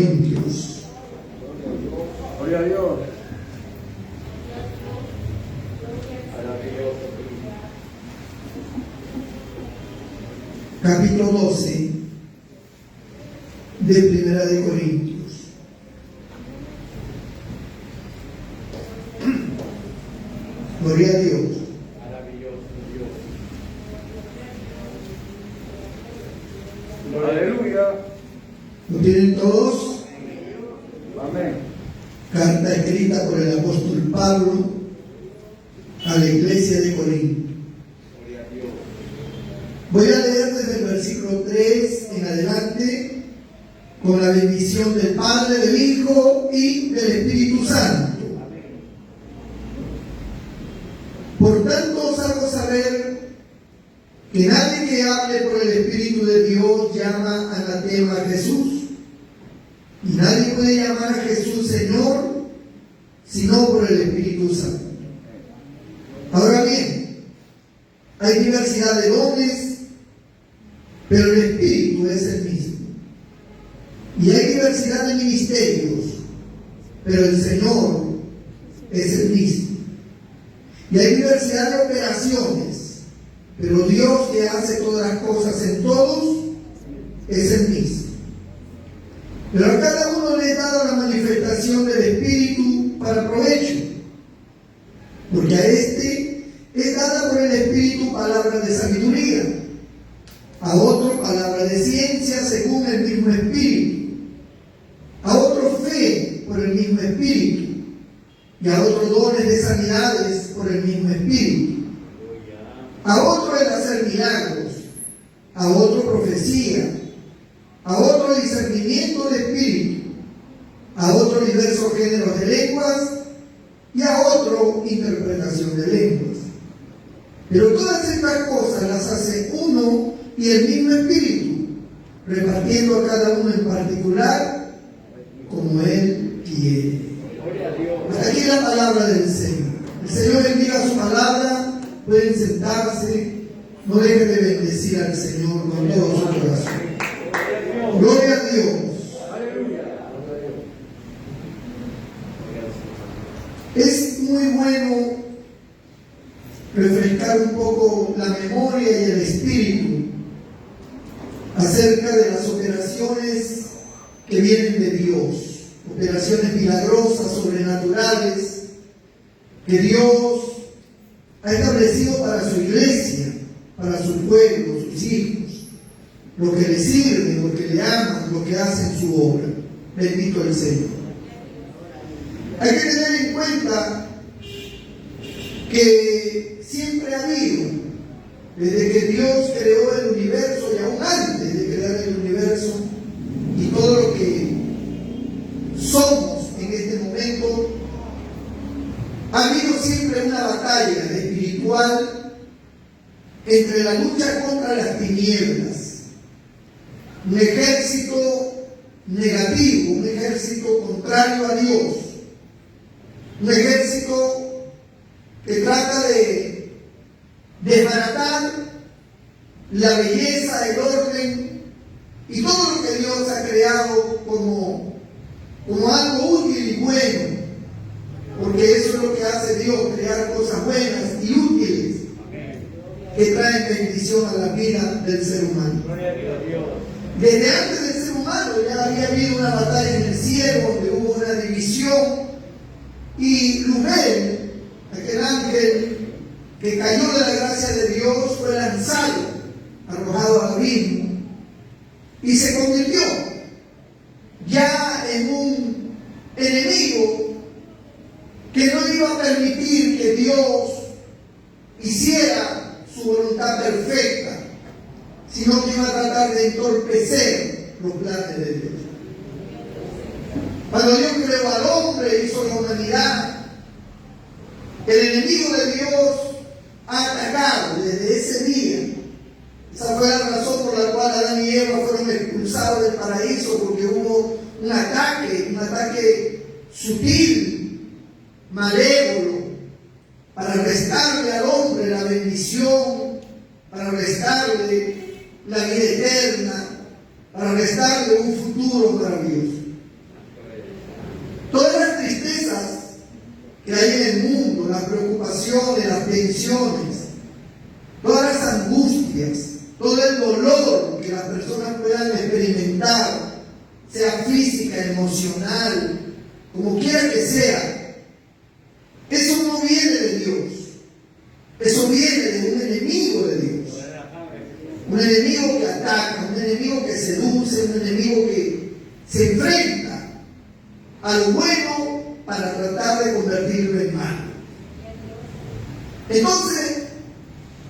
Corintios. Gloria a Dios. Capítulo 12 de Primera de Corintios. Gloria a Dios. Maravilloso Dios. Aleluya. ¿Lo tienen todos? Amén. Carta escrita por el apóstol Pablo a la iglesia de Corinto. Gloria a Dios. Voy a leer desde el versículo 3 en adelante con la bendición del Padre, del Hijo y del Espíritu Santo. Por tanto os hago saber que nadie que hable por el Espíritu de Dios llama anatema a Jesús, y nadie puede llamar a Jesús Señor sino por el Espíritu Santo. Ahora bien, hay diversidad de dones, pero el Espíritu es el mismo. Y hay diversidad de ministerios, pero el Señor es el mismo. Y hay diversidad de operaciones, pero Dios, que hace todas las cosas en todos, es el mismo. Pero a cada uno le es dada la manifestación del Espíritu para provecho, porque a este es dada por el Espíritu palabra de sabiduría, a otro palabra de ciencia según el mismo Espíritu, a otro fe por el mismo Espíritu, y a otro dones de sanidades por el mismo Espíritu, a otro el hacer milagros, a otro profecía, a otro discernimiento de espíritu, a otro diversos géneros de lenguas y a otro interpretación de lenguas. Pero todas estas cosas las hace uno y el mismo Espíritu, repartiendo a cada uno en particular como Él quiere. Hasta aquí la palabra del Señor. El Señor bendiga su palabra. Pueden sentarse. No dejen de bendecir al Señor con todo su corazón. Gloria a Dios. Es muy bueno refrescar un poco la memoria y el espíritu acerca de las operaciones que vienen de Dios, operaciones milagrosas, sobrenaturales, que Dios ha establecido para su iglesia, para su pueblo, sus hijos, lo que le sirven, lo que le aman, lo que hacen su obra. Bendito el Señor. Hay que tener en cuenta que siempre ha habido, desde que Dios creó el universo y aún antes de crear el universo y todo lo que somos en este momento, ha habido siempre una batalla espiritual entre la lucha contra las tinieblas, un ejército negativo, un ejército contrario a Dios, un ejército que trata de desbaratar la belleza, el orden y todo lo que Dios ha creado como algo útil y bueno, porque eso es lo que hace Dios, crear cosas buenas y útiles que traen bendición a la vida del ser humano. Desde antes del ser humano ya había habido una batalla en el cielo donde hubo una división, y Luzbel, aquel ángel que cayó de la gracia de Dios, fue lanzado, arrojado al abismo y se convirtió ya en un enemigo que no iba a permitir que Dios hiciera su voluntad perfecta, sino que iba a tratar de entorpecer los planes de Dios. Cuando Dios creó al hombre, hizo la humanidad, el enemigo de Dios ha atacado desde ese día. Esa fue la razón por la cual Adán y Eva fueron expulsados del paraíso, porque hubo un ataque sutil, malévolo, para restarle al hombre la bendición, para restarle la vida eterna, para restarle un futuro maravilloso. las preocupaciones, las tensiones, todas las angustias, todo el dolor que las personas puedan experimentar, sea física, emocional, como quiera que sea, eso no viene de Dios. Eso viene de un enemigo de Dios. Un enemigo que ataca, un enemigo que seduce, un enemigo que se enfrenta a lo bueno para tratar de convertirlo en malo. Entonces,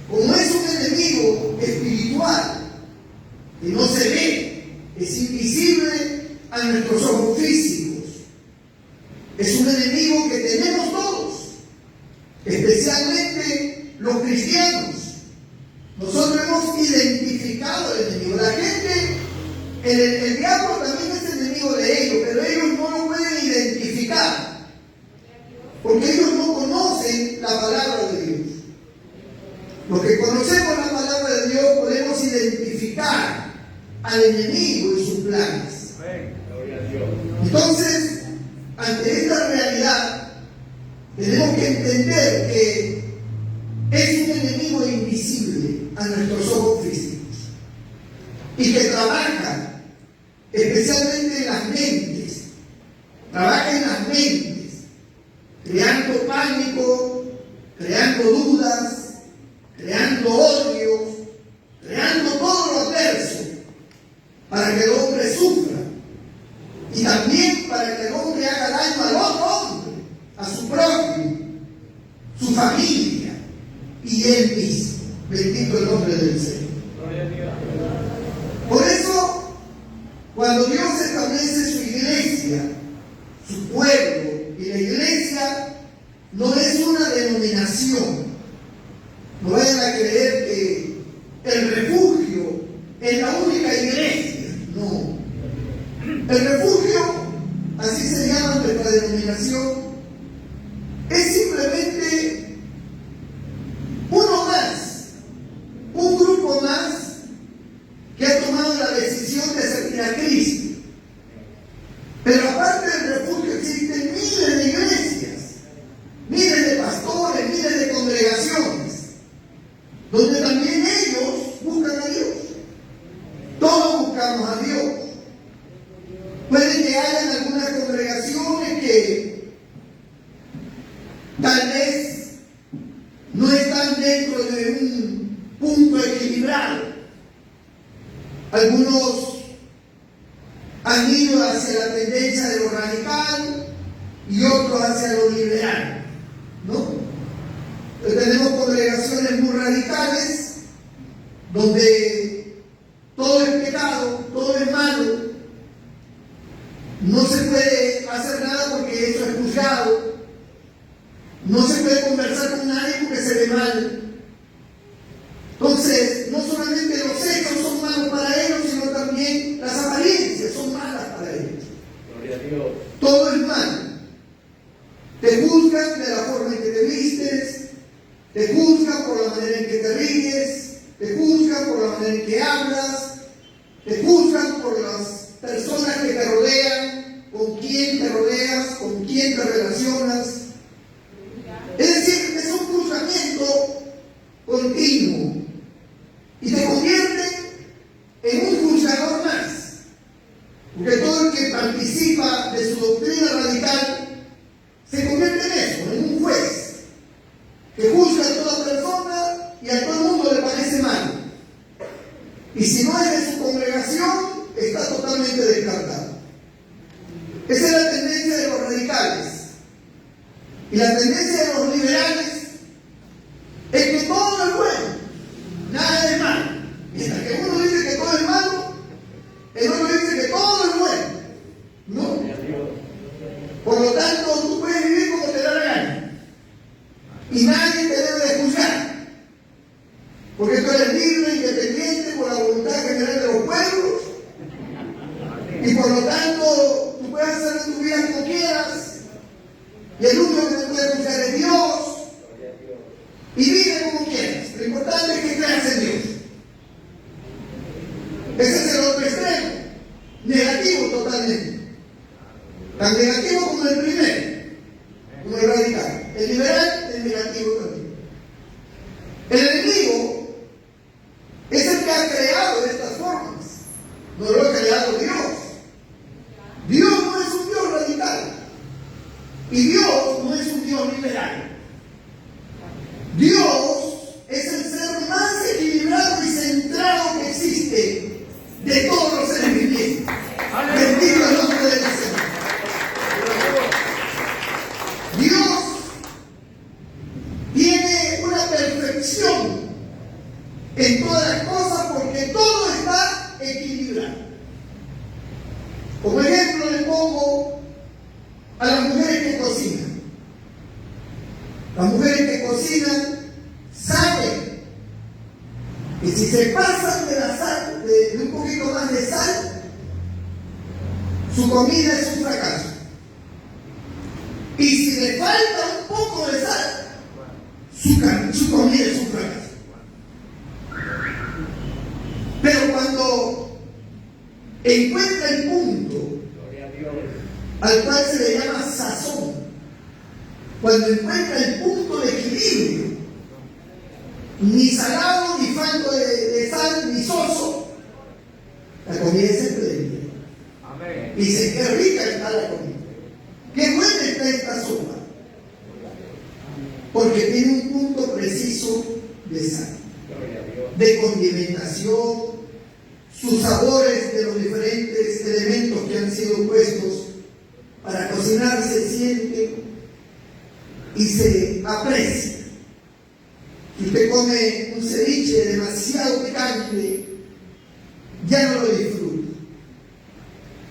como es un enemigo espiritual que no se ve, es invisible a nuestros ojos físicos, es un enemigo que tenemos todos, especialmente los cristianos. Nosotros hemos identificado al enemigo. La gente, el diablo también es enemigo de ellos, pero ellos no lo pueden identificar, porque ellos no conocen la palabra de Dios. Los que conocemos la palabra de Dios podemos identificar al enemigo y sus planes. Entonces, ante esta realidad, tenemos que entender que es un enemigo invisible a nuestros ojos físicos y que trabaja especialmente en las mentes, trabaja en las mentes, creando pánico, creando dudas, creando odios, creando todo lo adverso para que el hombre sufra y también para que el hombre haga daño al otro hombre, a su propio, su familia y él mismo. Bendito el nombre del Señor. Por eso, cuando Dios establece su iglesia, su pueblo, y la iglesia no es una denominación. No vayan a creer que el refugio es la única iglesia. No. El refugio, así se llama nuestra denominación, es simplemente uno más, un grupo más que ha tomado la decisión de seguir a Cristo. Pero aparte del refugio existen miles de iglesias, miles de pastores, miles de congregaciones, donde también ellos buscan a Dios. Todos buscamos a Dios. Puede que hayan algunas congregaciones que tal vez no están dentro de un punto equilibrado. Algunos han ido hacia la tendencia de lo radical y otros hacia lo liberal, ¿no? Entonces tenemos congregaciones muy radicales donde todo es pecado, todo es malo, no se puede hacer nada porque eso es juzgado, no se puede conversar con nadie porque se ve mal. Entonces, no solamente los hechos son malos para ellos, sino también las apariencias son malas para ellos. Gloria a Dios. Todo es malo. Te juzgan de la forma en que te vistes, te juzgan por la manera en que te ríes, te juzgan por la manera en que hablas, te juzgan por las personas que te rodean, con quién te rodeas, con quién te relacionas. Es decir, es un juzgamiento continuo y te convierte en un juzgador más, porque todo el que participa de su doctrina radical se convierte en eso, en un juez que juzga a toda persona y a todo el mundo le parece mal, y si no es de su congregación está totalmente descartado. Esa es la tendencia de los radicales. Y la tendencia de los liberales es que todo es bueno, nada es malo. Mientras que uno dice que todo es malo, el otro dice que todo es bueno. ¿No? Por lo tanto, tú puedes vivir como te da la gana. Y nadie te debe de juzgar. Porque tú eres libre, independiente, por la voluntad general de los pueblos. Y por lo tanto, tú puedes hacer en tu vida como quieras. Y el único que te puede juzgar es Dios. Y vive como quieras. Lo importante es que creas en Dios. Ese es el otro extremo. Negativo totalmente. Tan negativo como el primero, como el radical. El liberal en negativo también. El enemigo es el que ha creado de estas formas, no lo ha creado Dios. Dios no es un Dios radical y Dios no es un Dios liberal. Dios es el ser más equilibrado y centrado que existe de todos los seres vivientes. Bendito el nombre del Señor. Dios tiene una perfección en todas las cosas porque todo está equilibrado. Como ejemplo le pongo a las mujeres que cocinan. Las mujeres que cocinan saben que si se pasan de la sal, de un poquito más de sal, su comida es un fracaso. Y si le falta un poco de sal, su comida es un fracaso. Pero cuando encuentra el punto al cual se le llama sazón, cuando encuentra el punto de equilibrio, ni salado, ni falto de sal, ni soso, la comida es espléndida. Amén. Y dice, qué rica está la comida, qué buena está esta sopa, porque tiene un punto preciso de sal, de condimentación, sus sabores de los diferentes elementos que han sido puestos para cocinar se sienten y se aprecia. Si usted come un ceviche demasiado picante, ya no lo disfruta.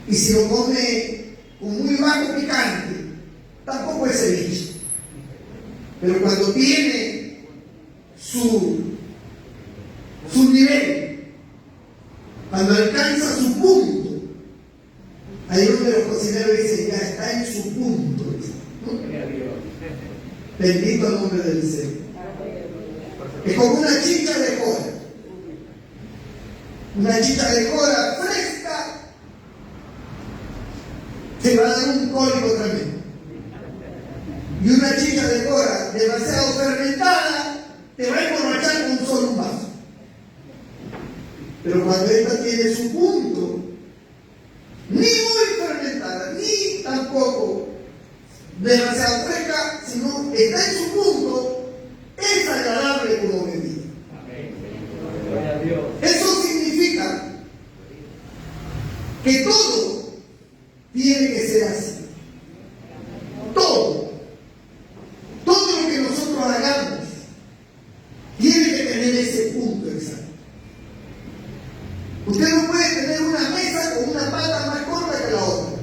Y si lo come con muy bajo picante, tampoco es ceviche. Pero cuando tiene su nivel, cuando alcanza su punto, ahí es donde los cocineros dicen, ya está en su punto. Bendito el nombre del Señor. Es como una chicha de jora. Una chicha de jora fresca te va a dar un cólico tremendo. Y una chicha de jora demasiado fermentada te va a emborrachar con solo un vaso. Pero cuando esta tiene su punto, ni muy fermentada, ni tampoco demasiado fresca, sino está en su punto, es agradable como bebida. Eso significa que todo tiene que ser así. Todo lo que nosotros hagamos tiene que tener ese punto exacto. Usted no puede tener una mesa con una pata más corta que la otra,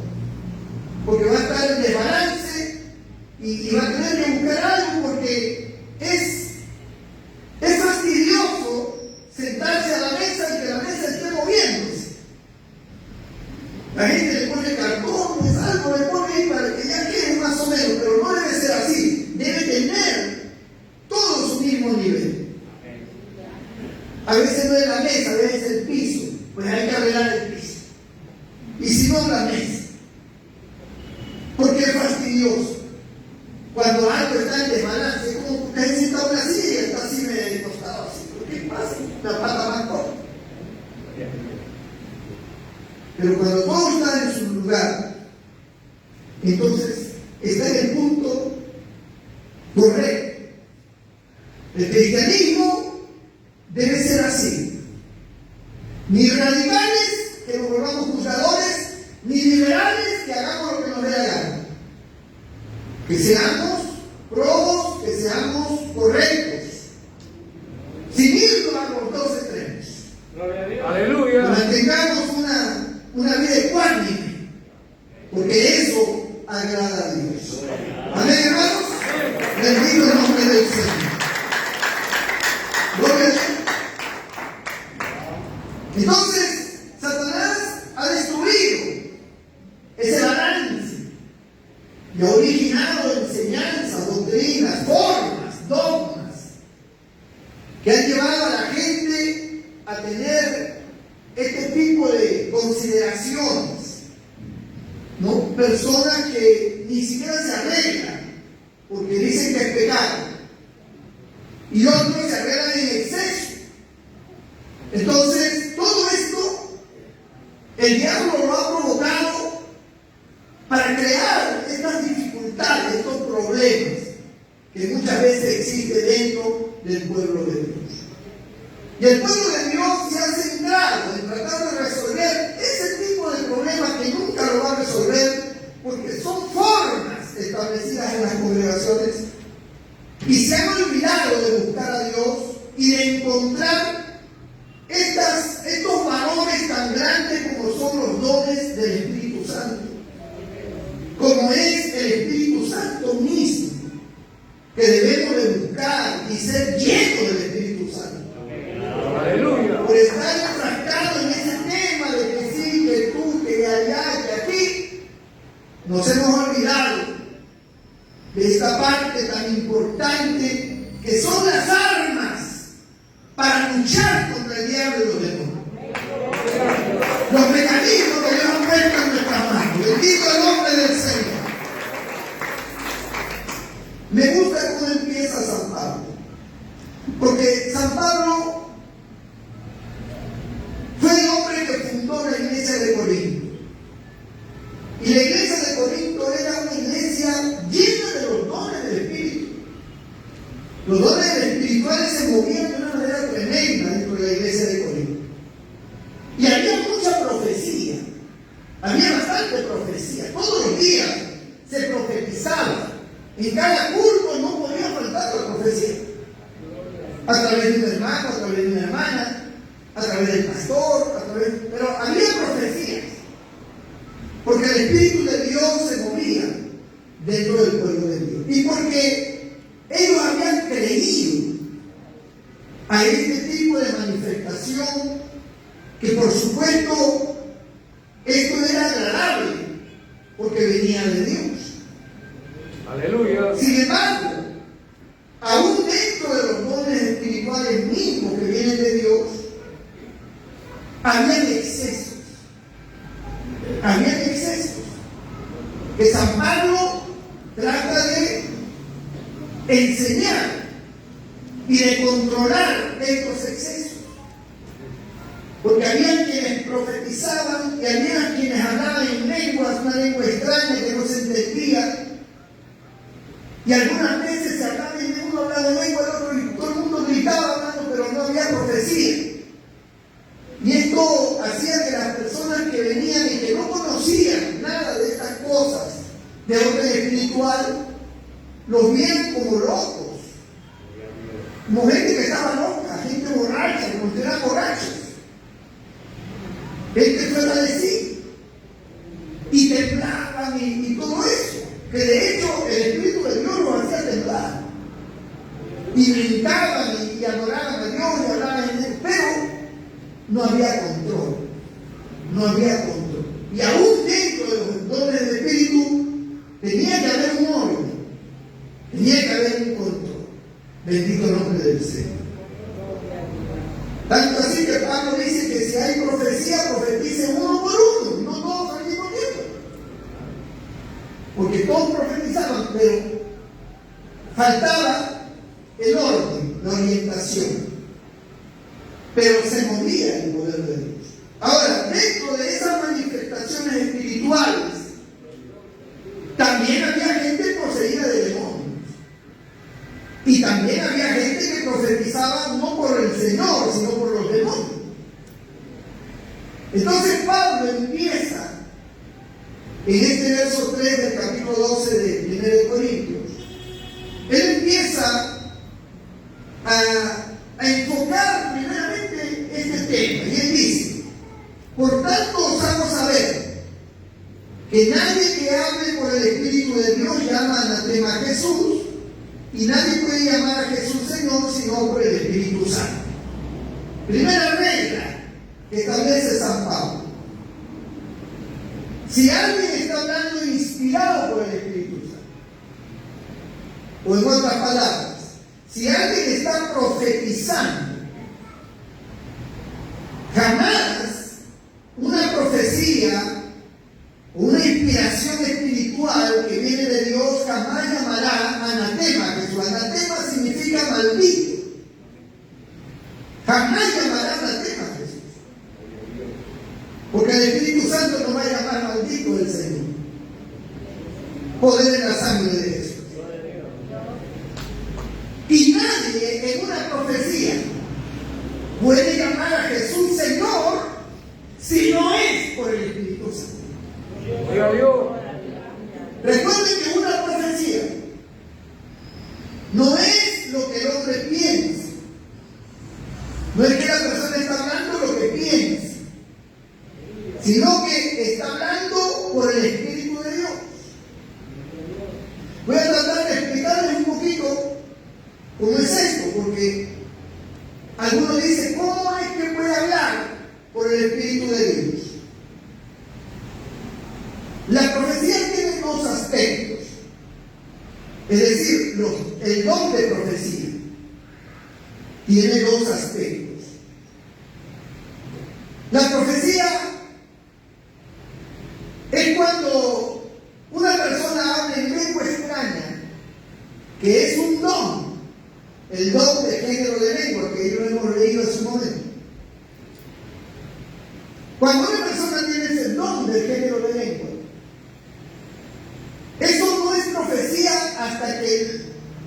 porque va a estar en desbalance y va a tener que buscar algo, porque es fastidioso sentarse a la mesa y que la mesa esté moviéndose. La gente le pone cartones, algo le pone ahí para que ya quede más o menos, pero no debe ser así. Debe tener todo su mismo nivel. A veces no es la mesa, a veces es el piso. Pues hay que arreglar el piso. Y si no, la mesa. Porque es fastidioso. Cuando algo está en desbalance, es como que usted sentado en una silla y está así de costado, así. ¿Qué pasa? Una pata más corta. Pero cuando todo está en su lugar, entonces está en el punto correcto. El cristianismo debe ser así. Ni radicales, que nos volvamos juzgadores, ni liberales, que hagamos lo que nos dé la gana. Que seamos probos, que seamos correctos, sin irnos a los dos extremos. Aleluya. Mantengamos una vida ecuánime, porque eso agrada a Dios. Amén, hermanos. Bendito el nombre del Señor. Gloria a Dios. Entonces, Satanás ha destruido ese balance y ha originado enseñanzas, doctrinas, formas, dogmas que han llevado a la gente a tener este tipo de consideraciones, ¿no? Personas que ni siquiera se arreglan porque dicen que es pecado. y otros se arreglan en exceso. Entonces, todo esto, el diablo lo ha provocado para crear estas dificultades, estos problemas que muchas veces existen dentro del pueblo de Dios. Y el pueblo de Dios se ha centrado en tratar de resolver ese tipo de problemas que nunca lo va a resolver, porque son formas establecidas en las congregaciones, y se han olvidado de buscar a Dios y de encontrar estos valores tan grandes como son los dones del Espíritu Santo, como es el Espíritu Santo mismo, que debemos de buscar y ser llenos del Espíritu Santo. Aleluya. Por estar enfrascado en ese tema de que sí, que tú, que allá, que aquí, nos hemos olvidado de esta parte tan importante que son las armas para luchar contra el diablo y los demonios. Los mecanismos que Dios ha puesto en nuestras manos. Bendito el nombre del Señor. Me gusta cómo empieza San Pablo, porque San Pablo fue el hombre que fundó la iglesia de Corinto. Y la iglesia de Corinto era una iglesia llena de los dones del Espíritu. Los dones espirituales se movían de una manera tremenda dentro de la iglesia de Corinto. Y había mucha profecía. Había bastante profecía. Todos los días se profetizaba. En cada culto no podía faltar la profecía. A través de un hermano, a través de una hermana, a través del pastor, pero había profecías. Porque el Espíritu de Dios se movía dentro del pueblo de Dios. Y porque ellos habían creído a este tipo de manifestación, que por supuesto esto era agradable, porque venía de Dios. Aleluya. Sin embargo, aún dentro de los dones espirituales mismos que vienen de Dios, habían excesos. Habían excesos que San Pablo trata de enseñar y de controlar estos excesos. Porque había quienes profetizaban y había quienes hablaban en lenguas, una lengua extraña que no se entendía. Y algunas veces se hablaba en uno hablaba en lengua, el otro, y todo el mundo gritaba hablando, pero no había profecía. Y esto hacía que las personas que venían y que no conocían nada de estas cosas de orden espiritual, los vieran como locos. Como gente que estaba loca, gente borracha, como si eran borrachos. Gente fuera de sí. Y temblaban y todo eso. Que de hecho el Espíritu de Dios los hacía temblar. Y brincaban y adoraban a Dios y hablaban en él. Pero no había control. No había control. Y aún dentro de los dones del Espíritu tenía que haber un orden. Tenía que haber un control. Bendito el nombre del Señor. Tanto así que Pablo dice que si hay profecía, profeticen uno por uno, no todos al mismo tiempo. Porque todos profetizaban, pero faltaba el orden, la orientación. Pero se movía el poder de Dios. Ahora, dentro de esas manifestaciones espirituales, también había gente poseída de demonios. Y también había gente que profetizaba no por el Señor, sino por los demonios. Entonces Pablo empieza en este verso 3 del capítulo 12 de 1 Corintios. Él empieza a enfocar primeramente este tema. Y él dice: por tanto os hago saber que nadie que hable por el Espíritu de Dios llama anatema a Jesús, y nadie puede llamar a Jesús Señor sino por el Espíritu Santo. Primera regla que establece San Pablo: si alguien está hablando inspirado por el Espíritu Santo, o en otras palabras, si alguien está profetizando, jamás una profecía, una inspiración espiritual que viene de Dios jamás llamará anatema a Jesús. Anatema significa maldito. poder en la sangre de Jesús. Y nadie en una profecía puede llamar a Jesús Señor si no es por el Espíritu Santo. Gloria a Dios. Recuerden que una profecía no es lo que el hombre piensa. No es que la persona está hablando lo que piensa, sino que está hablando por el Espíritu de Dios. Voy a tratar de explicarles un poquito cómo es esto, porque algunos dicen, ¿cómo es que puede hablar por el Espíritu de Dios? La profecía tiene dos aspectos, es decir, el don de profecía tiene dos aspectos. La profecía es cuando una persona habla en lengua extraña, que es un don, el don de género de lengua, que yo hemos leído en su momento. Cuando una persona tiene ese don de género de lengua, eso no es profecía hasta que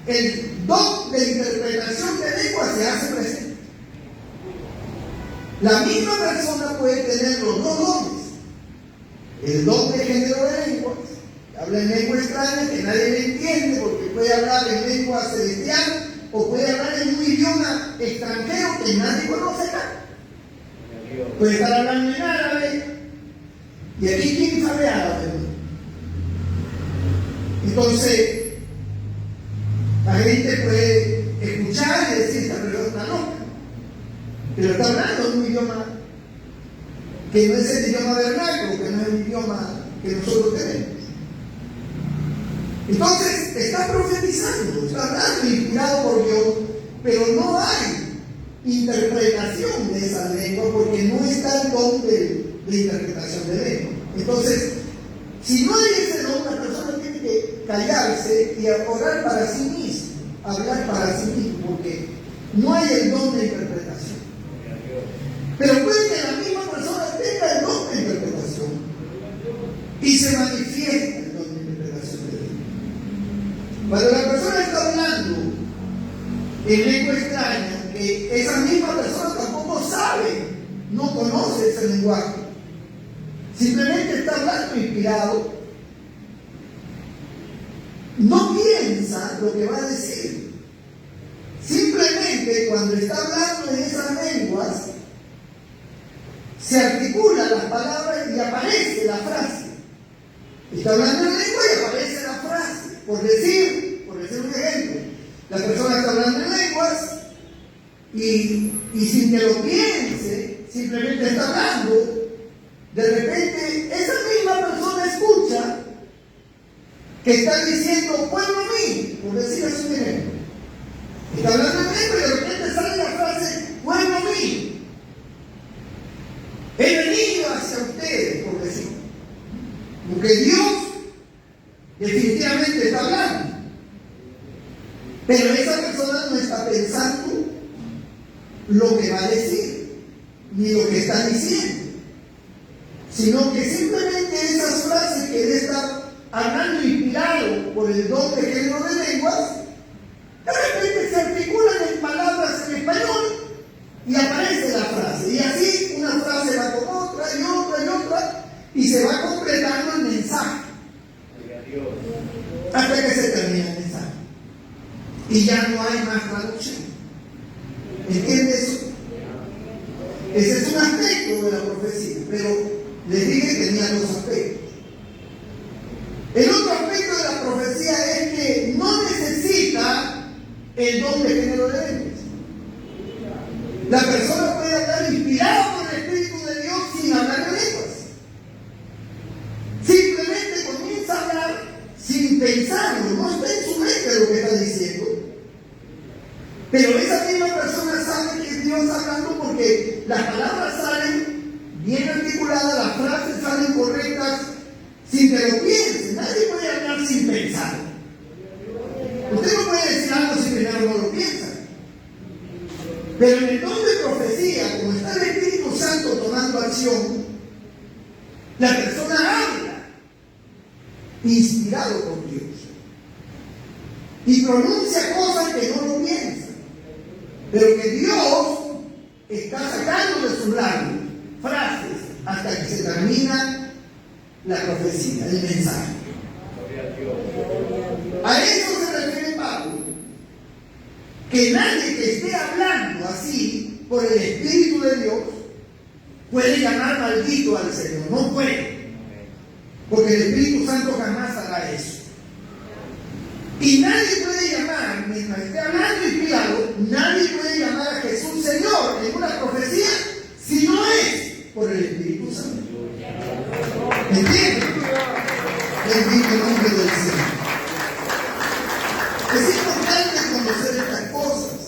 el don de interpretación de lengua se hace presente. La misma persona puede tener los dos dones. El don de género de lenguas, habla en lengua extraña que nadie le entiende porque puede hablar en lengua celestial o puede hablar en un idioma extranjero que nadie conoce acá. Puede estar hablando en árabe. ¿Y aquí quién sabe árabe? Entonces, la gente puede escuchar y decir, esta persona está loca. Pero está hablando en un idioma que no es el idioma vernáculo, que no es el idioma que nosotros tenemos. Entonces, está profetizando, está hablando inspirado por Dios, pero no hay interpretación de esa lengua porque no está el don de interpretación de lengua. Entonces, si no hay ese don, la persona tiene que callarse y orar para sí mismo, hablar para sí mismo, porque no hay el don de interpretación. Pero puede que la misma persona tenga el don de interpretación y se manifiesta el don de interpretación de Dios. Cuando la persona está hablando en lengua extraña, que esa misma persona tampoco sabe, no conoce ese lenguaje, simplemente está hablando inspirado, no piensa lo que va a decir. Simplemente cuando está hablando en esas lenguas, se articulan las palabras y aparece la frase. Está hablando en lengua y aparece la frase. Por decir un ejemplo, la persona está hablando en lenguas y sin que lo piense, simplemente está hablando. De repente, esa misma persona escucha que está diciendo, pueblo mío, por decir así un ejemplo. Está hablando en lengua y de repente sale la frase, pueblo mío. He venido hacia ustedes, por decir. Porque Dios definitivamente está hablando. Pero esa persona no está pensando lo que va a decir, ni lo que está diciendo, sino que simplemente esas frases que él está hablando inspirado por el don de género de lenguas, de repente se articulan en palabras en español y aparece la frase. Y así una frase va con otra y otra y otra y se va completando el mensaje hasta que se termina el mensaje. Y ya no hay más traducción. ¿Entiendes eso? Ese es un aspecto de la profecía, pero les dije que tenía dos aspectos. El otro aspecto de la profecía es que no necesita el don de género de lenguas. La persona puede hablar inspirada por el Espíritu de Dios sin hablar de lenguas. Simplemente comienza a hablar sin pensarlo, no está en su mente lo que está diciendo. Pero esa misma persona sabe que es Dios hablando porque las palabras salen bien articuladas, las frases salen correctas, sin que lo piense. Nadie puede hablar sin pensar. Usted no puede decir algo si primero no lo piensa. Pero en el don de profecía, como está el Espíritu Santo tomando acción, la persona habla inspirado por Dios. Y pronuncia cosas que no lo piensan, pero que Dios está sacando de sus labios frases hasta que se termina la profecía, el mensaje. A eso se refiere Pablo, que nadie que esté hablando así por el Espíritu de Dios puede llamar maldito al Señor, no puede, porque el Espíritu Santo jamás hará eso. Y nadie puede llamar, mientras esté hablando inspirado, nadie puede llamar a Jesús Señor en una profecía si no es por el Espíritu Santo. ¿Entienden? Bendito el nombre del Señor. Es importante conocer estas cosas,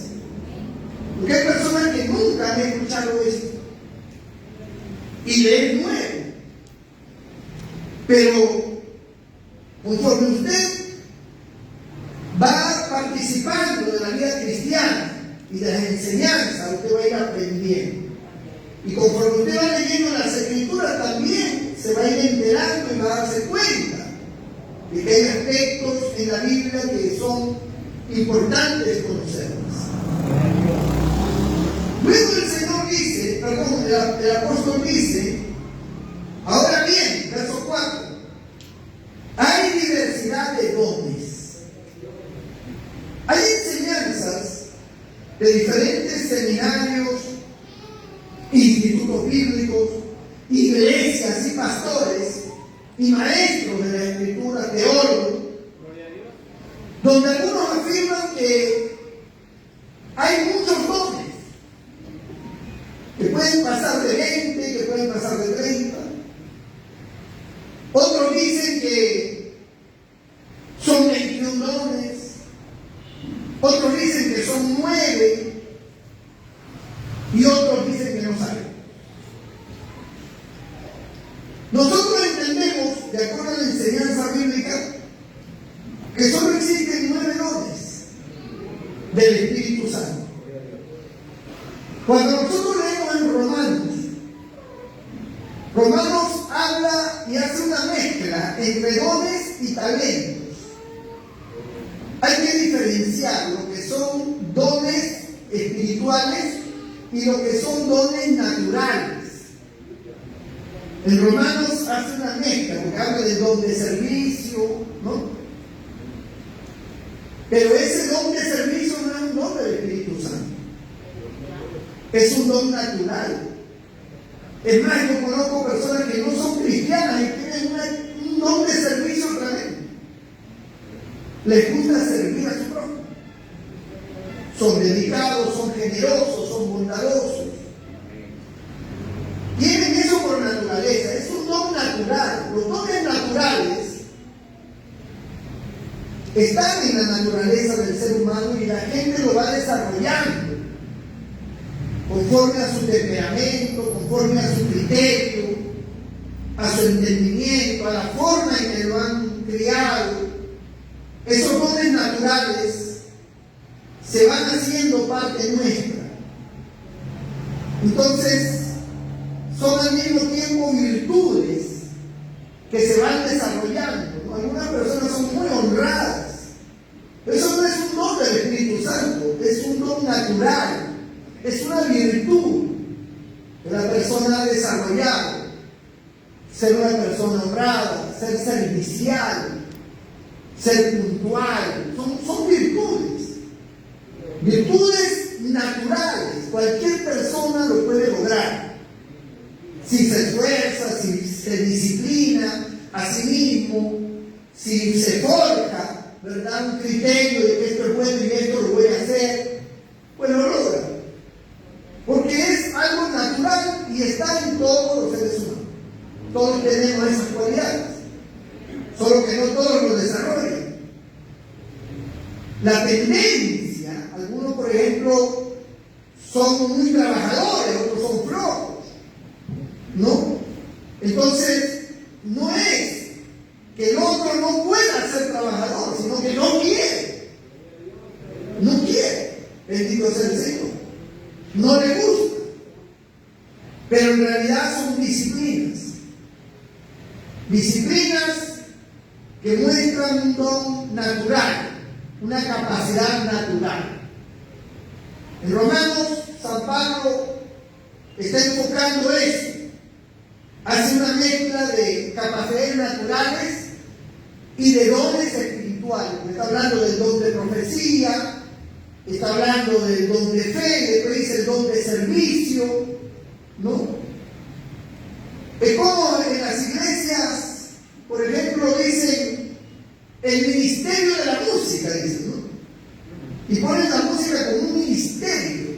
porque hay personas que nunca han escuchado esto y le es nuevo. Pero conforme usted va participando de la vida cristiana y de las enseñanzas, usted va a ir aprendiendo. Y conforme usted va leyendo las Escrituras, también se va a ir enterando y va a darse cuenta de que hay aspectos en la Biblia que son importantes conocerlos. Luego el Señor dice, perdón, el apóstol dice, ahora bien, verso 4, hay diversidad de dones. Hay enseñanzas de diferentes seminarios, institutos bíblicos, iglesias y pastores y maestros de la Escritura, teólogos, donde algunos afirman que hay muchos dones, que pueden pasar de 20, que pueden pasar de 30. Otros dicen que son 21 dones. Otros dicen que son 9 y otros dicen que no saben. Nosotros entendemos, de acuerdo a la enseñanza bíblica, que solo existen 9 dones del Espíritu Santo. Cuando nosotros leemos en Romanos habla y hace una mezcla entre dones y talentos. Hay que diferenciar lo que son dones espirituales y lo que son dones naturales. En Romanos hace una mezcla, porque habla del don de servicio, ¿no? Pero ese don de servicio no es un don del Espíritu Santo. Es un don natural. Es más, yo conozco personas que no son cristianas y tienen un don de servicio tremendo. Les gusta servir a su prójimo. Son dedicados, son generosos, son bondadosos. Tienen eso por naturaleza, es un don natural. Los dones naturales están en la naturaleza del ser humano y la gente lo va desarrollando conforme a su temperamento, conforme a su criterio, a su entendimiento, a la forma en que lo han criado. Esos dones naturales se van haciendo parte nuestra. Entonces, son al mismo tiempo virtudes que se van desarrollando, ¿no? Algunas personas son muy honradas. Eso no es un don del Espíritu Santo, es un don natural. Es una virtud que la persona ha desarrollado. Ser una persona honrada, ser servicial, ser puntual, son virtudes. Virtudes naturales, cualquier persona lo puede lograr. Si se esfuerza, si se disciplina a sí mismo, si se forja, ¿verdad?, un criterio de que esto es bueno y esto lo voy a hacer, pues lo logra. Porque es algo natural y está en todos los seres humanos. Todos tenemos esas cualidades, solo que no todos lo desarrollan. La tendencia, algunos por ejemplo son muy trabajadores, otros son flojos, ¿no? Entonces, no es que el otro no pueda ser trabajador, sino que no quiere. No quiere, bendito sea el Señor. No le gusta, pero en realidad son disciplinas que muestran un don natural, una capacidad natural. En Romanos, San Pablo está enfocando eso. Hace una mezcla de capacidades naturales y de dones espirituales. Está hablando del don de profecía, está hablando del don de fe, después dice el don de servicio, ¿no? Es como en las iglesias, por ejemplo, dicen el ministerio de la música, dicen, ¿no? Y ponen la música como un ministerio.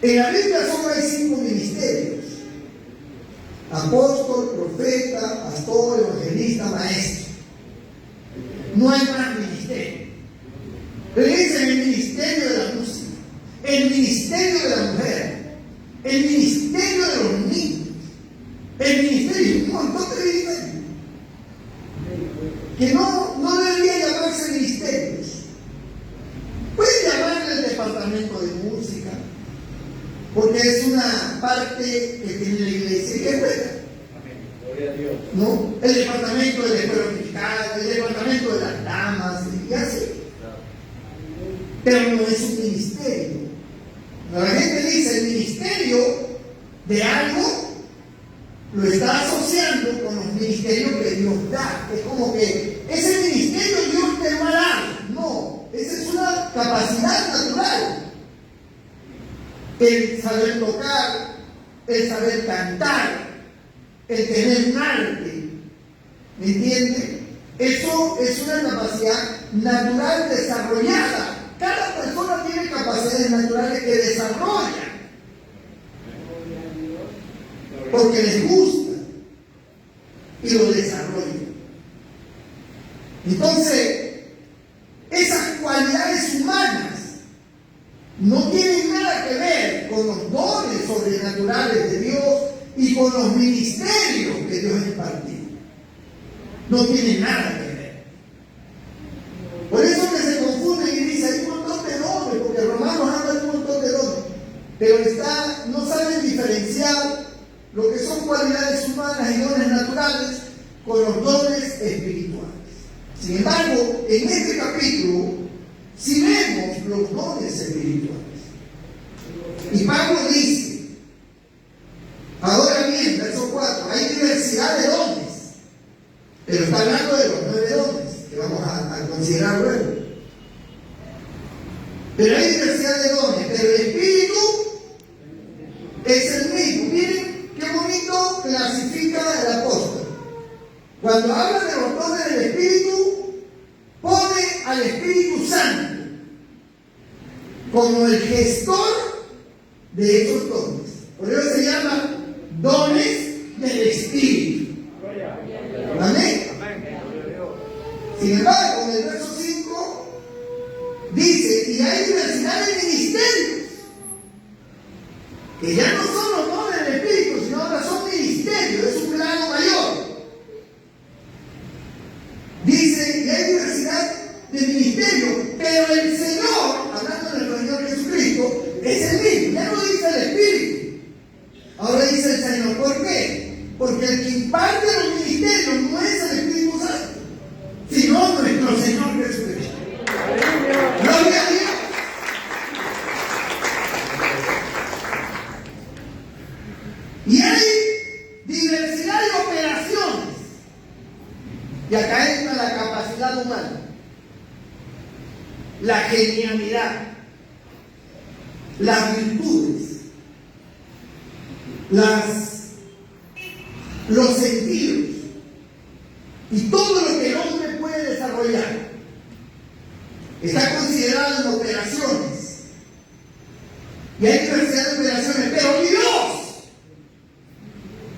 En la Biblia solo hay 5 ministerios: apóstol, profeta, pastor, evangelista, maestro. No hay más ministerio. Pero dicen el ministerio de la música, el ministerio de la mujer, el ministerio de los niños, el ministerio, un montón de ministerios que no debería llamarse ministerios. Pueden llamarle el departamento de música, porque es una parte que tiene la iglesia y que es buena. Gloria a Dios. ¿No? El departamento de la escuela musical, el departamento de las damas, y así. Pero no es un ministerio. Cuando la gente dice el ministerio de algo, lo está asociando con los ministerios que Dios da. Es como que ese ministerio Dios te va a dar. No, esa es una capacidad natural. El saber tocar, el saber cantar, el tener un arte, ¿me entiende? Eso es una capacidad natural desarrollada. Cada persona tiene capacidades naturales que desarrollan porque les gusta y lo desarrollan. Entonces, esas cualidades humanas no tienen nada que ver con los dones sobrenaturales de Dios y con los ministerios que Dios ha impartido. No tienen nada que ver. Por eso que se confunden y dicen, hay un montón de dones, porque Romanos habla de un montón de dones, pero no saben diferenciar lo que son cualidades humanas y dones naturales con los dones espirituales. Sin embargo, en este capítulo, si vemos los dones espirituales, y Pablo dice, ahora bien, verso 4, hay diversidad de dones, pero está hablando de los 9 dones que vamos a considerar luego. Pero hay diversidad de dones, pero el espíritu es el mismo. Miren qué bonito clasifica el apóstol. Cuando habla de los dones del espíritu, pone al Espíritu Santo como el gestor de esos dones. Por eso se llama dones del Espíritu. Amén. Sin embargo, en el verso 5 dice, y hay diversidad de ministerios, que ya no son los dones del Espíritu, sino ahora son ministerios, es un plano mayor. Dice, y hay diversidad de ministerios, pero el Señor, hablando de nuestro Señor Jesucristo, es el mismo. Ya no dice el Espíritu, ahora dice el Señor. ¿Por qué? Porque el que imparte los ministerios no es el Espíritu Santo, sino nuestro Señor Jesucristo. Gloria a Dios. Y hay diversidad de operaciones. Y acá entra la capacidad humana, la genialidad, las virtudes, los sentidos y todo lo que el hombre puede desarrollar. Está considerado en operaciones. Y hay diversidad de operaciones, pero Dios,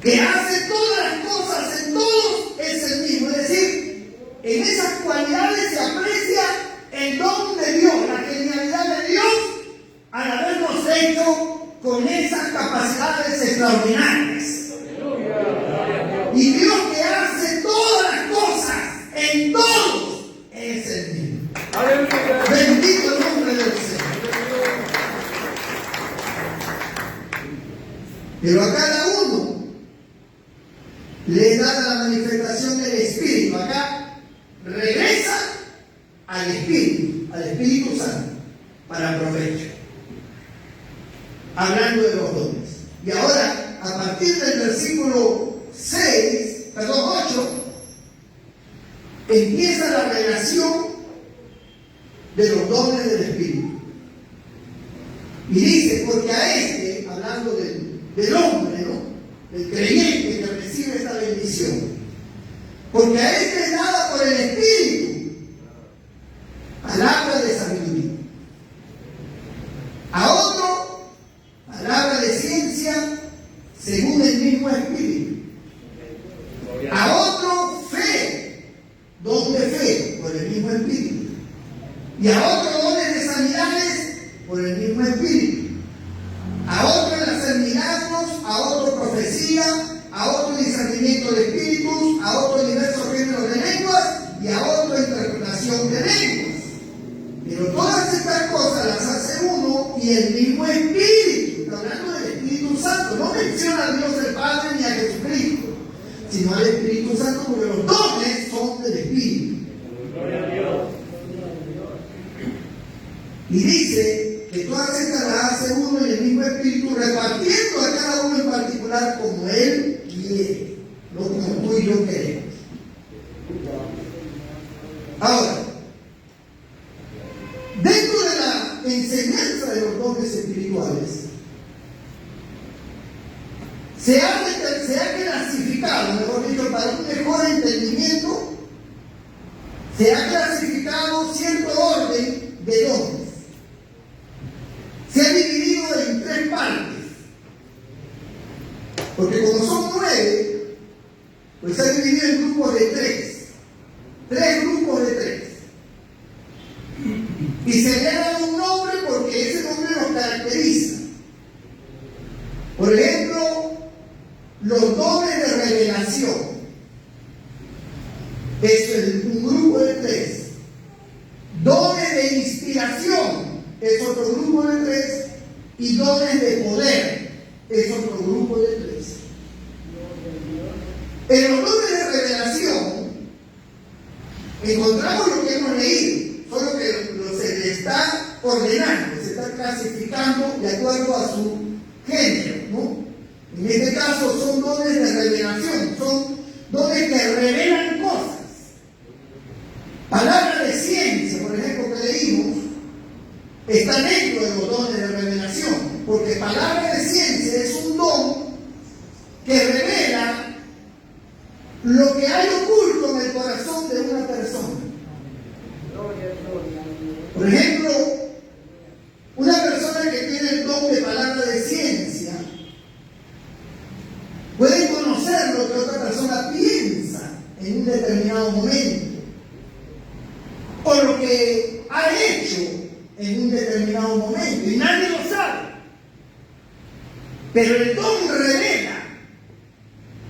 que hace todas las cosas en todos, es el mismo. Es decir, en esas cualidades se aprecia el don de Dios, la genialidad de Dios, al habernos hecho con esas capacidades extraordinarias. Y Dios, que hace todas las cosas en todos, es el mismo. Bendito el nombre del Señor. Pero a cada uno le da la manifestación del Espíritu. Acá regresa al Espíritu Santo, para provecho. Hablando de los dones. Y ahora, a partir del versículo 8, empieza la relación de los dones del Espíritu. Y dice, porque a este, hablando del hombre, ¿no?, del creyente que recibe esta bendición, porque a este es dada por el Espíritu palabra de sabiduría, a otro palabra de ciencia según el mismo Espíritu, a otro fe, don de fe por el mismo Espíritu, y a otro dones de sanidades por el mismo Espíritu, a otro el hacer milagros, a otro profecía, a otro discernimiento de espíritus, a otro diversos géneros de lenguas y a otro interpretación de lenguas. Pero todas estas cosas las hace uno y el mismo Espíritu. Está hablando del Espíritu Santo. No menciona a Dios el Padre ni a Jesucristo, sino al Espíritu Santo, porque los dones son del Espíritu. Gloria a Dios. Y dice que todas estas las hace uno y el mismo Espíritu, repartiendo a cada uno en particular como Él quiere, no como tú y yo queremos. Ahora, dentro de la enseñanza de los dones espirituales, se ha clasificado, mejor dicho, para un mejor entendimiento, se ha clasificado cierto orden de dones. Se ha dividido en 3 partes, porque como son 9, pues se ha dividido en grupos de 3 grupos de 3, y se le ha dado un nombre porque ese nombre los caracteriza. Por ejemplo, los dones de revelación, eso es un grupo de 3. Dones de inspiración es otro grupo de 3, y dones de poder es otro grupo de 3. En los dones de revelación encontramos lo que hemos leído, solo que se le está ordenando, se está clasificando de acuerdo a su género, ¿no? En este caso son dones de revelación, son dones que revelan cosas. Palabra de ciencia, por ejemplo, que leímos, está dentro de los dones de revelación, porque palabra de ciencia es un don que revela lo que hay oculto en el corazón de una persona. Por ejemplo, una persona que tiene el don de palabra de ciencia puede conocer lo que otra persona piensa en un determinado momento, o lo que ha hecho en un determinado momento, y nadie lo sabe. Pero el don revela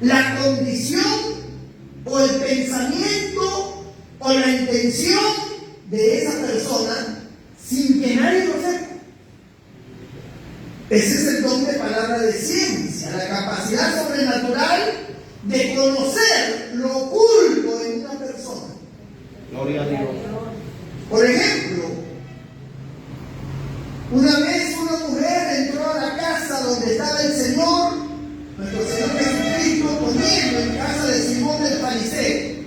la condición o el pensamiento o la intención de esa persona sin que nadie lo sepa. Ese es el don de palabra de ciencia, la capacidad sobrenatural de conocer lo oculto en una persona. Gloria a Dios. Por ejemplo, una vez una mujer entró a la casa donde estaba el Señor, nuestro Señor Jesucristo, comiendo en casa de Simón el Fariseo.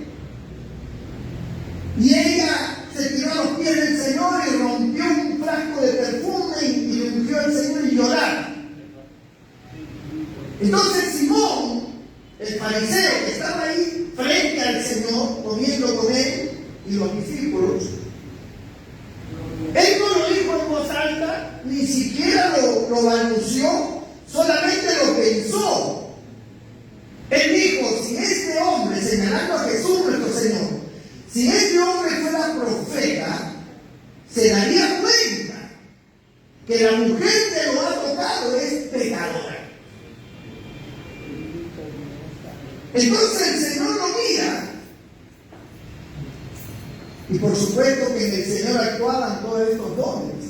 Y ella se tiró a los pies del Señor y rompió un frasco de perfume y le ungió al Señor y lloraba. Entonces Simón, el fariseo que estaba ahí frente al Señor, comiendo con él y los discípulos, él no lo dijo en voz alta, ni siquiera lo balbuceó, solamente lo pensó. Él dijo, si este hombre, señalando a Jesús nuestro Señor, si este hombre fuera profeta, se daría cuenta que la mujer que lo ha tocado es pecadora. Entonces el Señor lo mira, y por supuesto que en el Señor actuaban todos estos dones,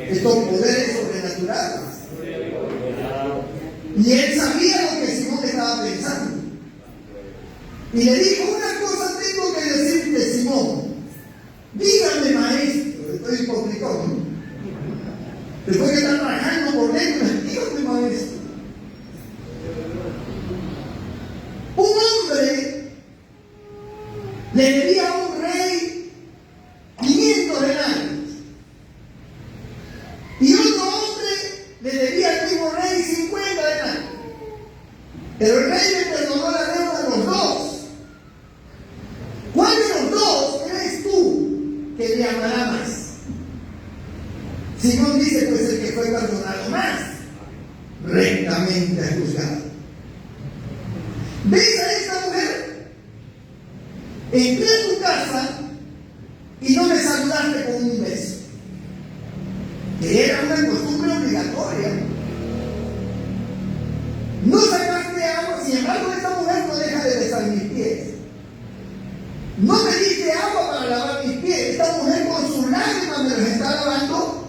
estos poderes sobrenaturales. Y él sabía lo que Simón estaba pensando. Y le dijo, una cosa tengo que decirte, Simón. Después que está trabajando por dentro, Dios me maestro. Un hombre le debía a un rey 500 denarios. Y otro hombre le debía al mismo rey 50 denarios. Pero el rey le perdonó la deuda a los dos. ¿Cuál de los dos crees tú que le amará más? Simón dice, pues el que fue perdonado más, rectamente ha juzgado. ¿Ves a esta mujer? Entré a tu casa y no me saludaste con un beso, que era una costumbre obligatoria. No sacaste agua, sin embargo esta mujer no deja de besar mis pies. No me diste agua para lavar mis pies. Esta mujer con sus lágrimas me los está lavando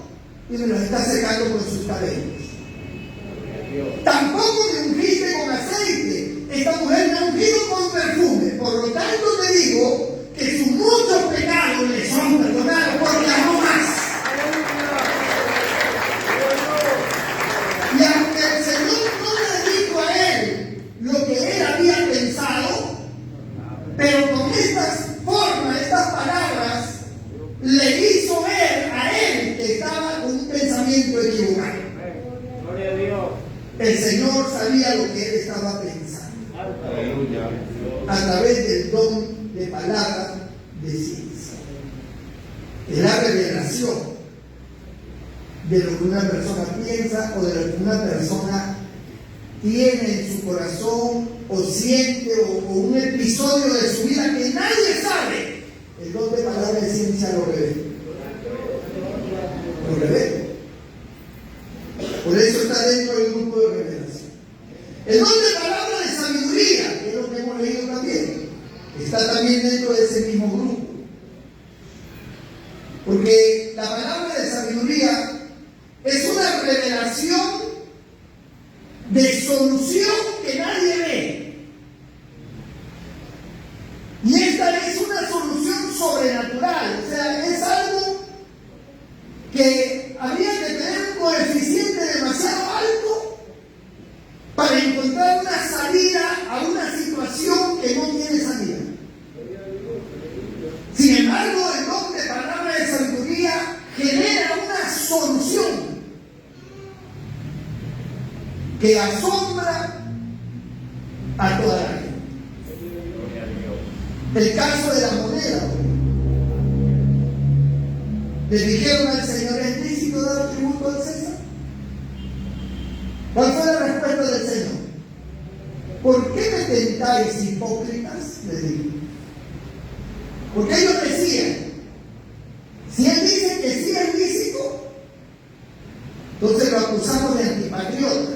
y me los está secando con sus cabellos. Tampoco me ungiste con aceite. Esta mujer me ha ungido con perfume. Por lo tanto te digo que sus muchos pecados le son perdonados porque amó más. Y aunque el Señor no le dijo a él lo que él había pensado, pero con estas formas, estas palabras, le hizo ver a él que estaba con un pensamiento equivocado. Gloria a Dios. El Señor sabía lo que él estaba pensando. Aleluya. A través del don de palabra de ciencia, de la revelación de lo que una persona piensa o de lo que una persona tiene en su corazón o siente o un episodio de su vida que nadie sabe. El don de palabra de ciencia lo revela. Lo revela. Por eso está dentro del grupo de revelación. El don de palabra de sabiduría, que es lo que hemos leído también, está también dentro de ese mismo grupo. Porque la palabra de sabiduría es una revelación de solución que nadie ve. Y esta es una solución sobrenatural, o sea, es algo que habría que tener un coeficiente demasiado alto para encontrar una salida a una situación que no tiene salida. Sin embargo, el don de palabra de sabiduría genera una solución que asombra a toda la gente. El caso de la moneda. Le dijeron al Señor, ¿es lícito dar tributo al César? ¿Cuál fue la respuesta del Señor? ¿Por qué me tentáis, hipócritas? Le dijo. Porque ellos decían, si él dice que sí es lícito, entonces lo acusamos de antipatriota,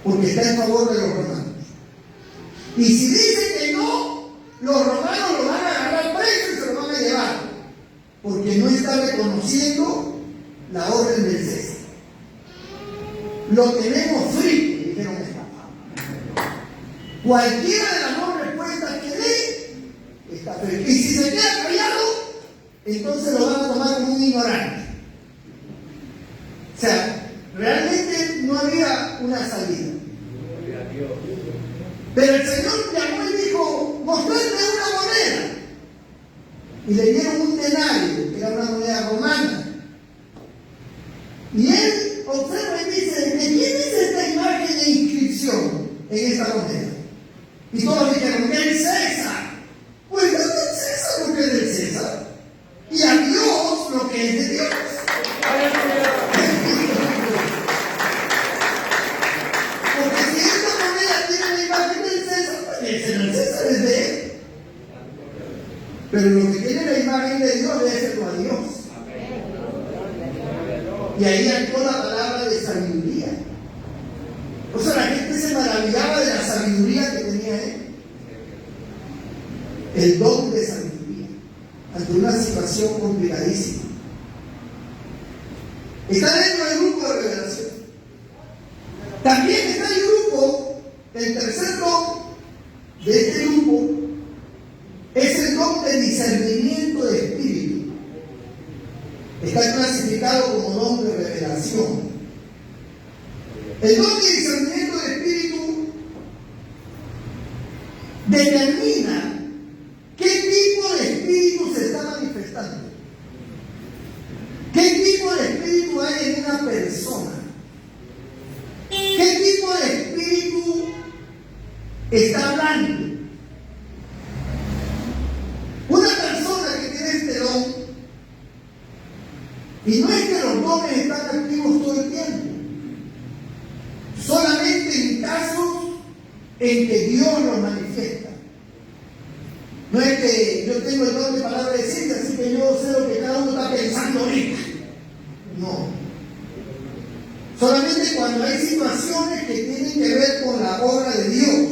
porque está en favor de los romanos. Y si dice que no, los romanos lo van a agarrar preso y se lo van a llevar, porque no está reconociendo la orden del César. Lo tenemos frito, dijeron esta. Cualquiera de las dos respuestas que dé está frito. Y si se queda callado, entonces lo van a tomar como un ignorante. O sea, realmente no había una salida. Pero el Señor llamó y dijo, mostradme una moneda. Y le dieron un denario, que era una moneda romana. Y él observa y dice, ¿de quién es esta imagen de inscripción en esta moneda? Y todos dijeron, del César. Pues no es del César lo que es del César. Y a Dios lo que es de Dios. Porque si esta moneda tiene la imagen del César, pues el César es de él. Pero lo que tiene la imagen de Dios debe ser a Dios. Y ahí actuó la palabra de sabiduría. O sea, la gente se maravillaba de la sabiduría que tenía él. El don de sabiduría ante una situación complicadísima. Está dentro del grupo de revelación. También está el grupo, el tercer don de este grupo, es el don de discernimiento de espíritu. Está clasificado clasificado como don de revelación. El don de discernimiento del Espíritu determina qué tipo de espíritu se está manifestando, qué tipo de espíritu hay en una persona, qué tipo de espíritu está hablando. Una persona que tiene este don, y no es que los dones están activos todo el tiempo, solamente en casos en que Dios los manifiesta. No es que yo tengo el don de palabra de ciencia, así que yo sé lo que cada uno está pensando ahorita. No. Solamente cuando hay situaciones que tienen que ver con la obra de Dios,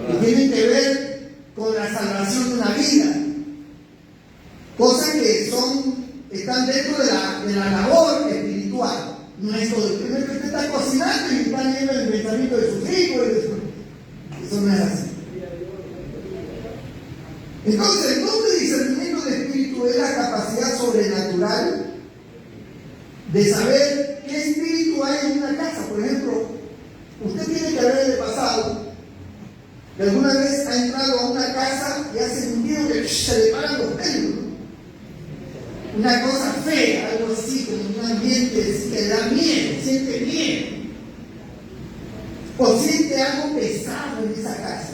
que tienen que ver con la salvación de una vida, cosas que están dentro de la labor espiritual. No es todo el primero que usted está cocinando y está viendo el pensamiento de sus hijos. Eso no es así. Entonces, el don de discernimiento del Espíritu es la capacidad sobrenatural de saber qué espíritu hay en una casa. Por ejemplo, usted tiene que haber de pasado que alguna vez ha entrado a una casa y ha sentido que se le paran los pelos, ¿no? Una cosa fea, algo así, como un ambiente que le da miedo, siente miedo. O siente algo pesado en esa casa.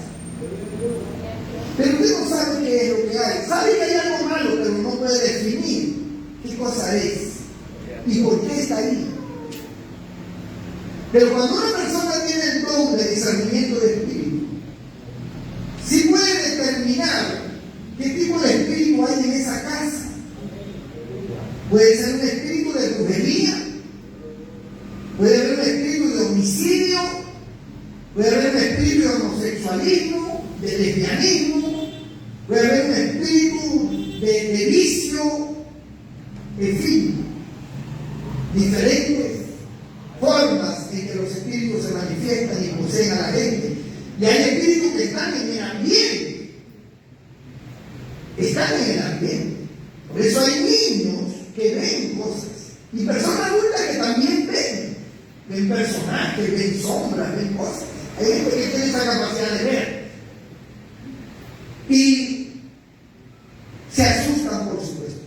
Pero usted no sabe qué es lo que hay. Sabe que hay algo malo, pero no puede definir qué cosa es y por qué está ahí. Pero cuando una persona tiene el don de discernimiento de espíritu, sí puede determinar qué tipo de espíritu hay en esa casa. Puede ser un espíritu de brujería, puede haber un espíritu de homicidio, puede haber un espíritu de homosexualismo, de lesbianismo, puede haber un espíritu de vicio, en fin, diferentes formas en que los espíritus se manifiestan y poseen a la gente. Y hay espíritus que están en el ambiente, están en el ambiente. Por eso hay niños que ven cosas y personas adultas que también ven personajes, ven sombras, ven cosas. Hay gente que tiene esa capacidad de ver y se asustan, por supuesto,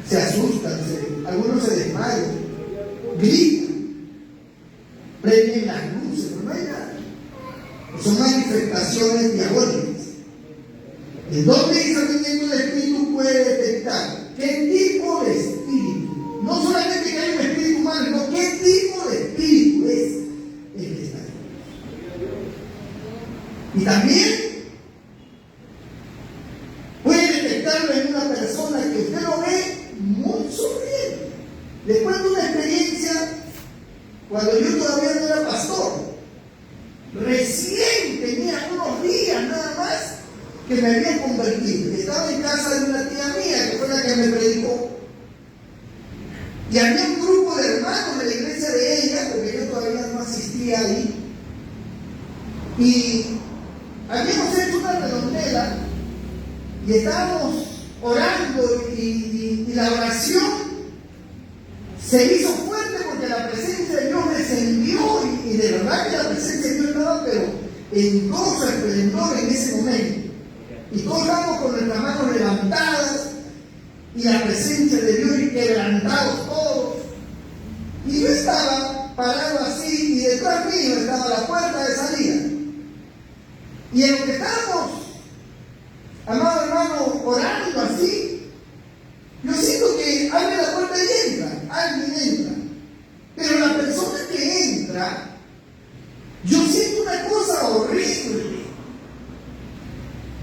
se asustan, algunos se desmayan, gritan, prenden las luces, pero no hay nada. Son manifestaciones diabólicas. El don de discernimiento del Espíritu puede detectar qué tipo de espíritu, no solamente que hay un espíritu humano, sino qué tipo de espíritu es el que está ahí. Y también puede detectarlo en una persona que usted lo ve muy sonriente. Les cuento una experiencia cuando yo todavía no era pastor. Recién tenía unos días nada más que me había convertido. Estaba en casa de una tía mía, que fue la que me predicó. Y había un grupo de hermanos de la iglesia de ella, porque yo todavía no asistía ahí. Y habíamos hecho una redondela y estábamos orando y la oración se hizo fuerte porque la presencia de Dios descendió y de verdad que la presencia de Dios estaba, pero en todo su esplendor en ese momento. Y todos estábamos con nuestras manos levantadas y la presencia de Dios y quebrantados todos. Y yo estaba parado así y detrás mío estaba la puerta de salida. Y en lo que estábamos, amado hermano, orando así, yo siento que abre la puerta y entra, alguien entra. Pero la persona que entra, yo siento una cosa horrible.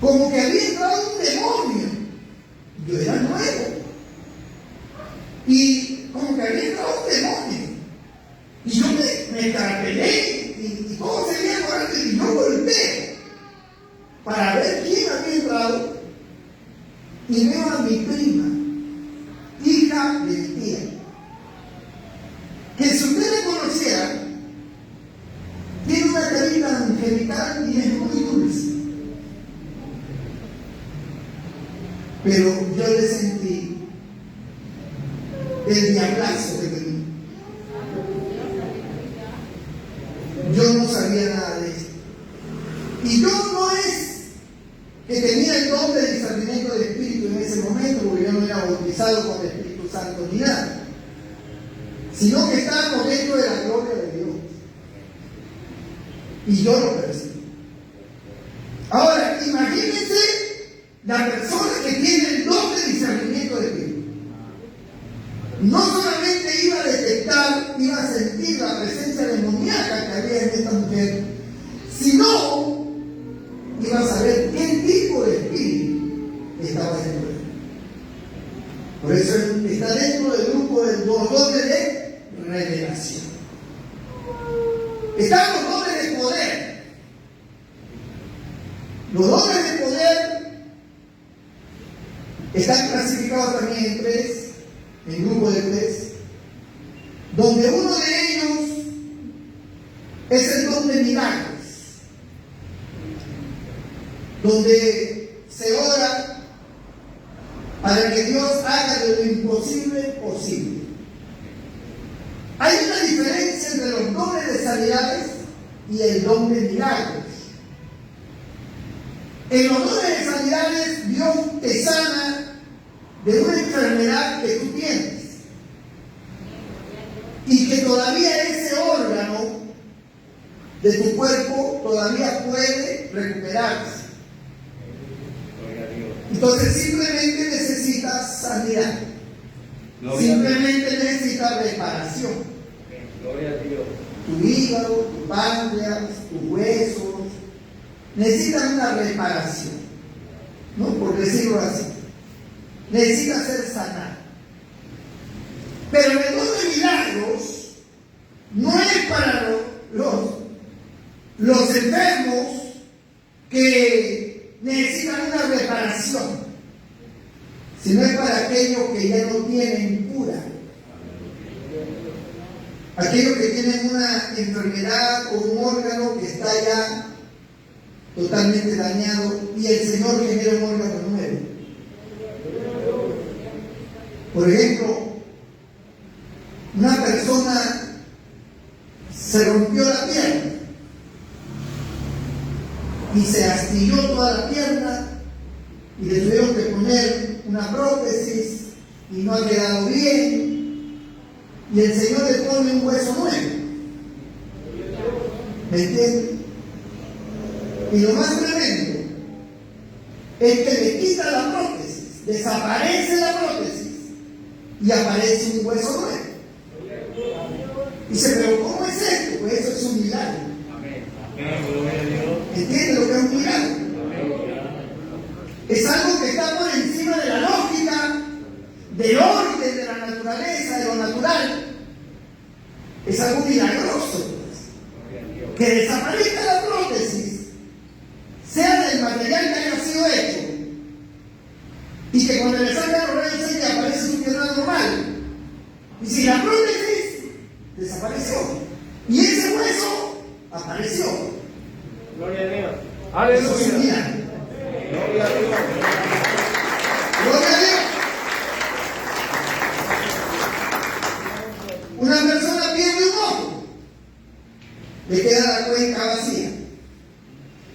Como que había entrado un demonio. Yo era nuevo. Y como que había entrado un demonio. Y yo me escarapelé y todo se veía correcto. Y yo volteé para ver quién había entrado. Y veo a mi prima, hija de mi tía. Que si usted la conociera, tiene una carita angelical y es muy dulce. Pero yo le sentí del diablazo que tenía. Yo no sabía nada de esto. Y yo no es que tenía el don de discernimiento de espíritu en ese momento, porque yo no era bautizado con el Espíritu Santo ni nada, sino que estábamos dentro de la gloria de Dios. Y yo lo percibí. Ahora, imagínense la persona que tiene el don de discernimiento de espíritu. No solamente iba a detectar, iba a sentir la presencia demoníaca que había en esta mujer, sino iba a saber qué tipo de espíritu estaba dentro de él. Por eso está dentro del grupo de los dones de revelación. Están los dones de poder. Los dones de poder están clasificados también en tres, en grupo de tres, donde uno de ellos es el don de milagros, donde se ora para que Dios haga de lo imposible posible. Hay una diferencia entre los dones de sanidades y el don de milagros. En los dones de sanidades, Dios te sana de una enfermedad que tú tienes y que todavía ese órgano de tu cuerpo todavía puede recuperarse. Entonces simplemente necesitas sanidad. Simplemente necesitas reparación. Gloria a Dios. Tu hígado, tu páncreas, tus huesos necesitan una reparación, ¿no? Por decirlo así. Necesita ser sanado. Pero el don de milagros no es para los enfermos que necesitan una reparación, sino es para aquellos que ya no tienen cura. Aquellos que tienen una enfermedad o un órgano que está ya totalmente dañado y el Señor genera un órgano nuevo. Por ejemplo, una persona se rompió la pierna y se astilló toda la pierna y le tuvieron que poner una prótesis y no ha quedado bien y el Señor le pone un hueso nuevo. ¿Me entienden? Y lo más tremendo es que le quita la prótesis, desaparece la prótesis y aparece un hueso nuevo. Dice, pero ¿cómo es esto? Pues eso es un milagro. ¿Entiendes lo que es un milagro? Es algo que está por encima de la lógica, del orden de la naturaleza, de lo natural. Es algo milagroso, pues. Que desaparezca la prótesis, sea del material que haya sido hecho, y que cuando le salga los rayos X aparece su pierna normal. Y si la prótesis desapareció, y ese hueso apareció. Gloria a Dios. Eso es un milagro. Gloria a Dios. Gloria a Dios. Una persona pierde un ojo, le queda la cuenca vacía.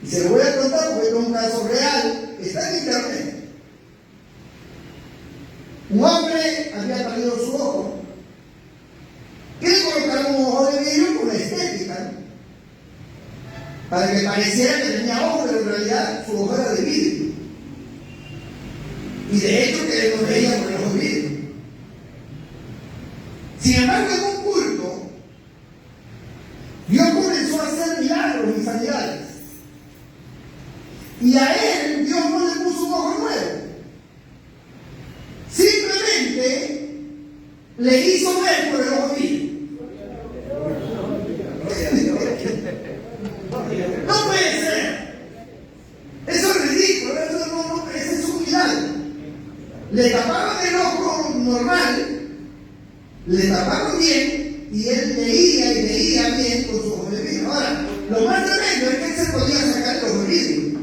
Y se lo voy a contar porque es un caso real, está en internet. Un hombre había perdido su ojo. Quiere colocar un ojo de vidrio con la estética, ¿no? Para que pareciera que tenía ojo, pero en realidad su ojo era de vidrio. Y de hecho que él no veía con el ojo de vidrio. Sin embargo, en un culto, Dios comenzó a hacer milagros y sanidades. Y a él Dios no le puso un ojo nuevo. Simplemente le hizo ver por el ojo vidrio. No puede ser. Eso es ridículo. Eso es un milagro. Le taparon el ojo normal, le taparon bien y él leía y leía bien con su ojo de vidrio. Ahora, lo más tremendo es que él se podía sacar el ojo de vidrio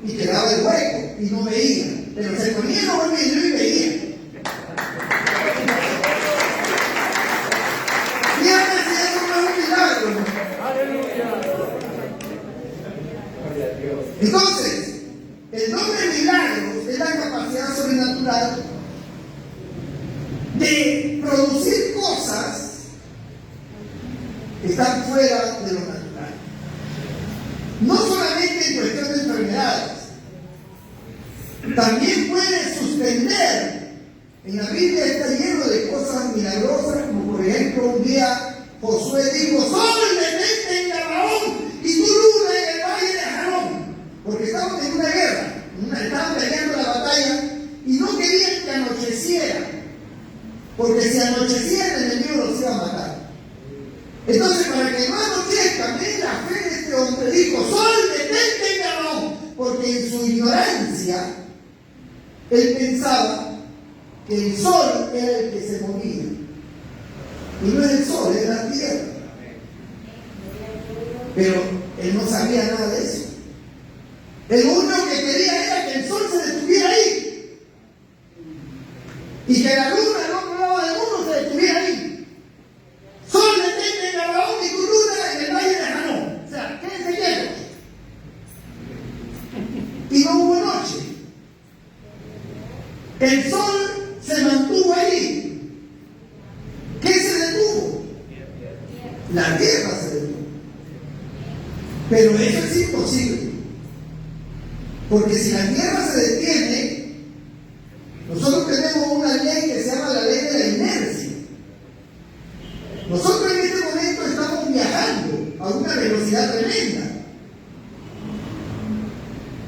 y quedaba el hueco y no veía, pero se ponía el ojo de vidrio y veía. Entonces, el don de milagros es la capacidad sobrenatural de producir cosas que están fuera de lo natural. No solamente en cuestión de enfermedades, también puede suspender. En la Biblia está lleno de cosas milagrosas, como por ejemplo un día Josué dijo: sol detente en Gabaón y tu luna en el valle de Jarón, porque estaban en una guerra, estaban peleando la batalla y no querían que anocheciera, porque si anochecía el enemigo los iba a matar. Entonces, para que no anochezca, en la fe de este hombre dijo: sol detente en Gabaón, porque en su ignorancia él pensaba que el sol era el que se movía. Y no es el sol, es la tierra. Pero él no sabía nada de eso. Él lo único que quería era que el sol se detuviera ahí. Y que la luna al otro lado del mundo se detuviera ahí. Sol detente en Gabaón y tu luna en el valle de Janón. O sea, quédense quietos. Y no hubo noche. El sol se mantuvo ahí. ¿Qué se detuvo? La tierra se detuvo. Pero eso es imposible. Porque si la tierra se detiene, nosotros tenemos una ley que se llama la ley de la inercia. Nosotros en este momento estamos viajando a una velocidad tremenda.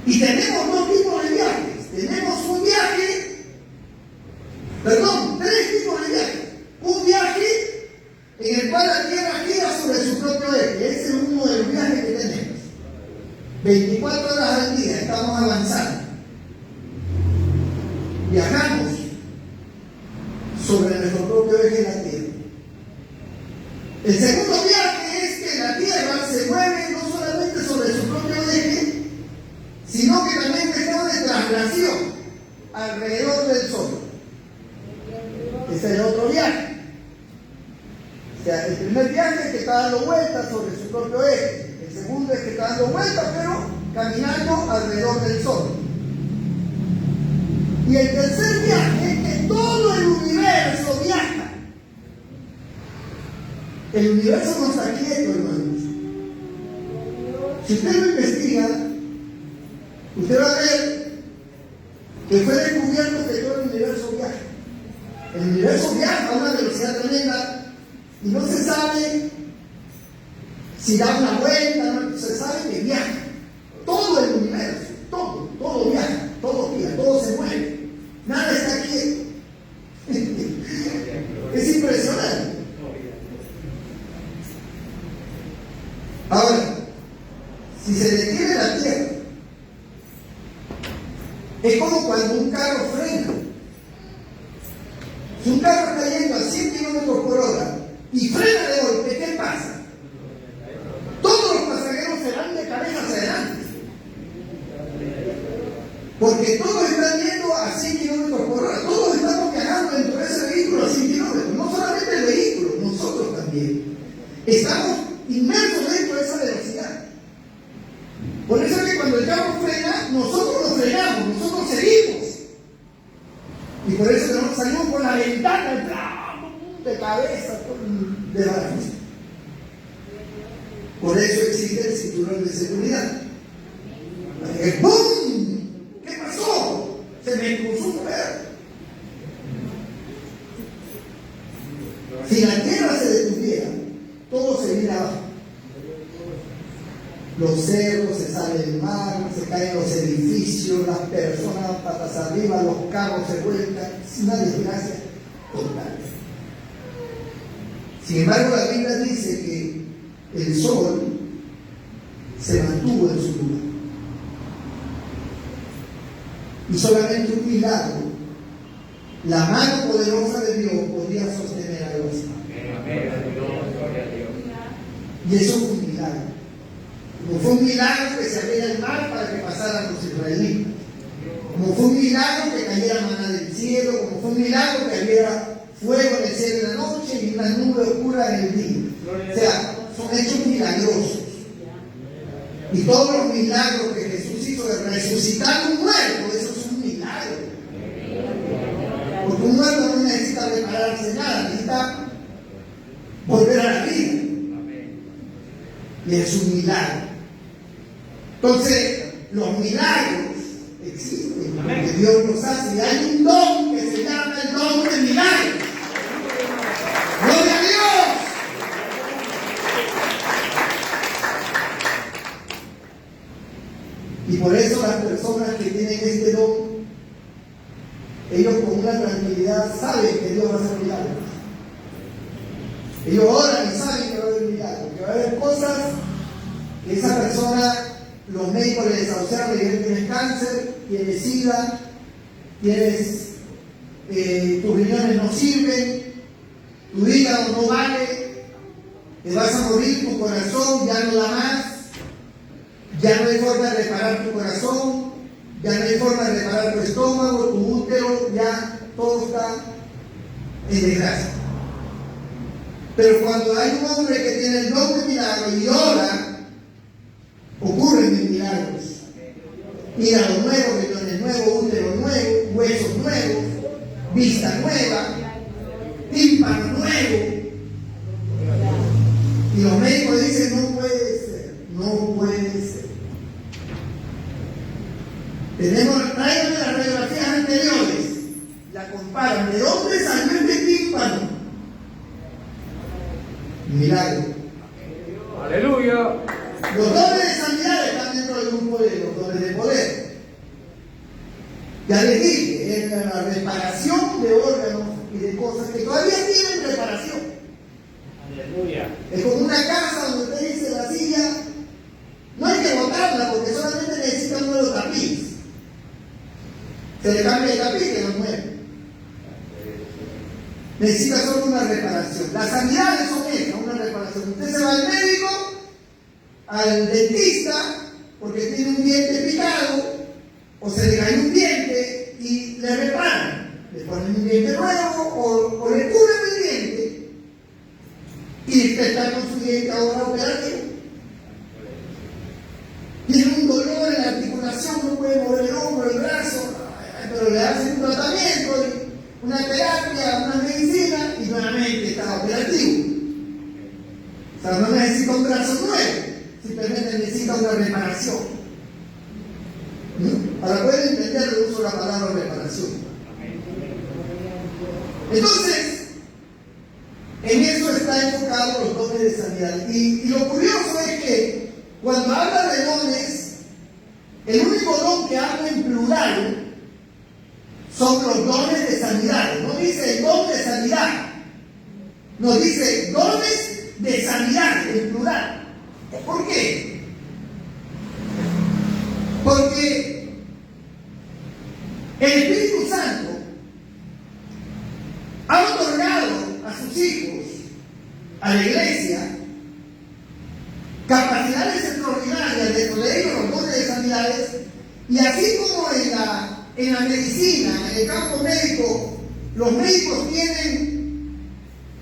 Y tenemos dos tipos de viajes. Tenemos un viaje, tres tipos de viajes. Un viaje en el cual la Tierra gira sobre su propio eje. Ese es uno de los viajes que tenemos. 24 horas al día estamos avanzando. Viajamos sobre nuestro propio eje de la Tierra. El segundo viaje es que la Tierra se mueve no solamente sobre su propio eje, sino que también está de traslación alrededor del Sol. Ese es el otro viaje. O sea, el primer viaje es que está dando vueltas sobre su propio eje. El segundo es que está dando vueltas, pero caminando alrededor del Sol. Y el tercer viaje es que todo el universo viaja. El universo no está quieto, hermanos. Si usted lo investiga, usted va a ver que fue descubierto que todo el universo viaja. El universo viaja a una velocidad tremenda y no se sabe si da una vuelta, no se sabe que viaja. Todo el universo, todo viaja, todo gira, todo se mueve. Nada está quieto. Es impresionante. Ahora, si se detiene la Tierra, es como cuando un carro frena. Si un carro está yendo a 100 kilómetros por hora y frena de golpe, ¿qué pasa? Todos los pasajeros se van de cabeza hacia adelante. Porque todos están yendo a 100 kilómetros por hora. Todos estamos viajando dentro de ese vehículo a 100 kilómetros. No solamente el vehículo, nosotros también. Estamos inmersos dentro de esa velocidad. Por eso es que cuando el carro frena, nosotros lo frenamos, nosotros seguimos. Y por eso que no salimos por la ventana de cabeza, de la vista. Por eso existe el cinturón de seguridad. ¡Bum! ¿Qué pasó? Se me cruzó un perro. Si la tierra se detuviera, todo se viene abajo. Los cerros se salen del mar, se caen los edificios, las personas patas arriba, los carros se vuelcan. Es una desgracia total. Sin embargo, la Biblia dice que el sol se mantuvo en su lugar. Y solamente un milagro, la mano poderosa de Dios, podía sostener a Dios. Y eso fue un milagro. Como fue un milagro que se abriera el mar para que pasaran los israelitas. Como fue un milagro que cayera maná del cielo. Como fue un milagro que hubiera fuego en el cielo en la noche y una nube oscura en el día. O sea, son hechos milagrosos. Y todos los milagros que Jesús resucitar un muerto, eso es un milagro. Porque un muerto no necesita repararse nada, necesita volver a la vida. Y es un milagro. Entonces, los milagros existen, porque Dios los hace. Y hay un don que se llama el don del milagro. ¡Gloria a Dios! Y por eso las personas que tienen este don, ellos con una tranquilidad saben que Dios va a hacer milagros. Ellos oran y saben que va a haber milagros, que va a haber cosas que esa persona, los médicos le desahuciaron, le dijeron: tienes cáncer, tienes sida, tus riñones no sirven, tu hígado no vale, te vas a morir, tu corazón ya no da más, ya no hay forma de reparar tu corazón, ya no hay forma de reparar tu estómago, tu útero, ya todo está en desgracia. Pero cuando hay un hombre que tiene el don de milagro y ora, ocurren milagros. Hígado nuevo, riñones nuevos, útero nuevo, huesos nuevos, vista nueva, tímpano nuevo. Y los médicos dicen: no puede ser, no puede ser. Tráiganme las radiografías anteriores, la comparan. ¿De dónde salió este tímpano? Milagro. Aleluya. Los dones de sanidad están dentro del grupo de los dones de poder. Ya les dije, en la reparación de órganos y de cosas que todavía tienen reparación. Aleluya. Es como una casa donde usted dice: la silla no hay que botarla porque solamente necesita uno de los tapices. Se le cambia el tapiz y lo mueve. Necesita solo una reparación. Las sanidades son esas, una reparación. Usted se va al médico, al dentista, porque tiene un diente picado, o se le cae un diente y le reparan. Le ponen un diente nuevo o le curan el diente. Y usted está con su diente ahora operativo. Tiene un dolor en la articulación, no puede mover el hombro, el brazo, pero le hacen un tratamiento, una terapia, una medicina y nuevamente está operativo. O sea, no necesita un brazo nuevo, simplemente necesita una reparación. Para poder entender el uso de la palabra reparación. Entonces, en eso está enfocado los dones de sanidad. Y lo curioso es que cuando habla de dones, el único don que habla en plural son los dones de sanidad. No dice don de sanidad, no dice dones de sanidad en plural. ¿Por qué? Porque el Espíritu Santo ha otorgado a sus hijos, a la iglesia, capacidades extraordinarias, dentro de ellos los dones de sanidades, y así como en la medicina, en el campo médico, los médicos tienen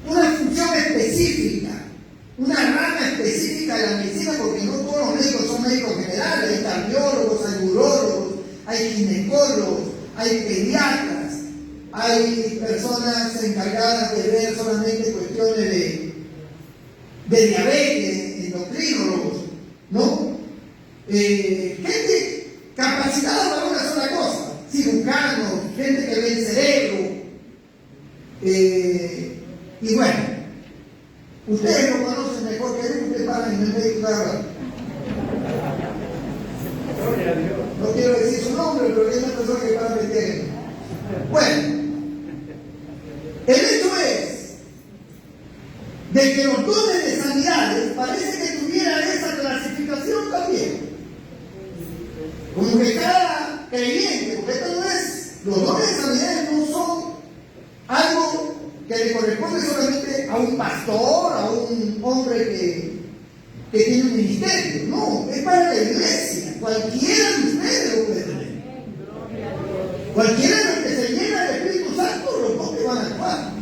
una función específica, una rama específica de la medicina, porque no todos los médicos son médicos generales, hay cardiólogos, hay urólogos, hay ginecólogos, hay pediatras, hay personas encargadas de ver solamente cuestiones de diabetes, endocrinólogos, ¿no? Gente capacitada para una sola cosa, cirujanos, gente que ve el cerebro, y bueno, ustedes lo conocen mejor que yo, ustedes paran en el médico nada. No quiero decir su nombre, pero hay una persona que para meter. Bueno, el hecho es de que los dones de sanidades parece que tuvieran esa clasificación también. Como que cada creyente, porque esto no es, los dones de sanidades no son algo que le corresponde solamente a un pastor, a un hombre que tiene un ministerio. No, es para la iglesia. Cualquiera de ustedes lo puede tener. Cualquiera de los que se llena del Espíritu Santo, los dones van a actuar.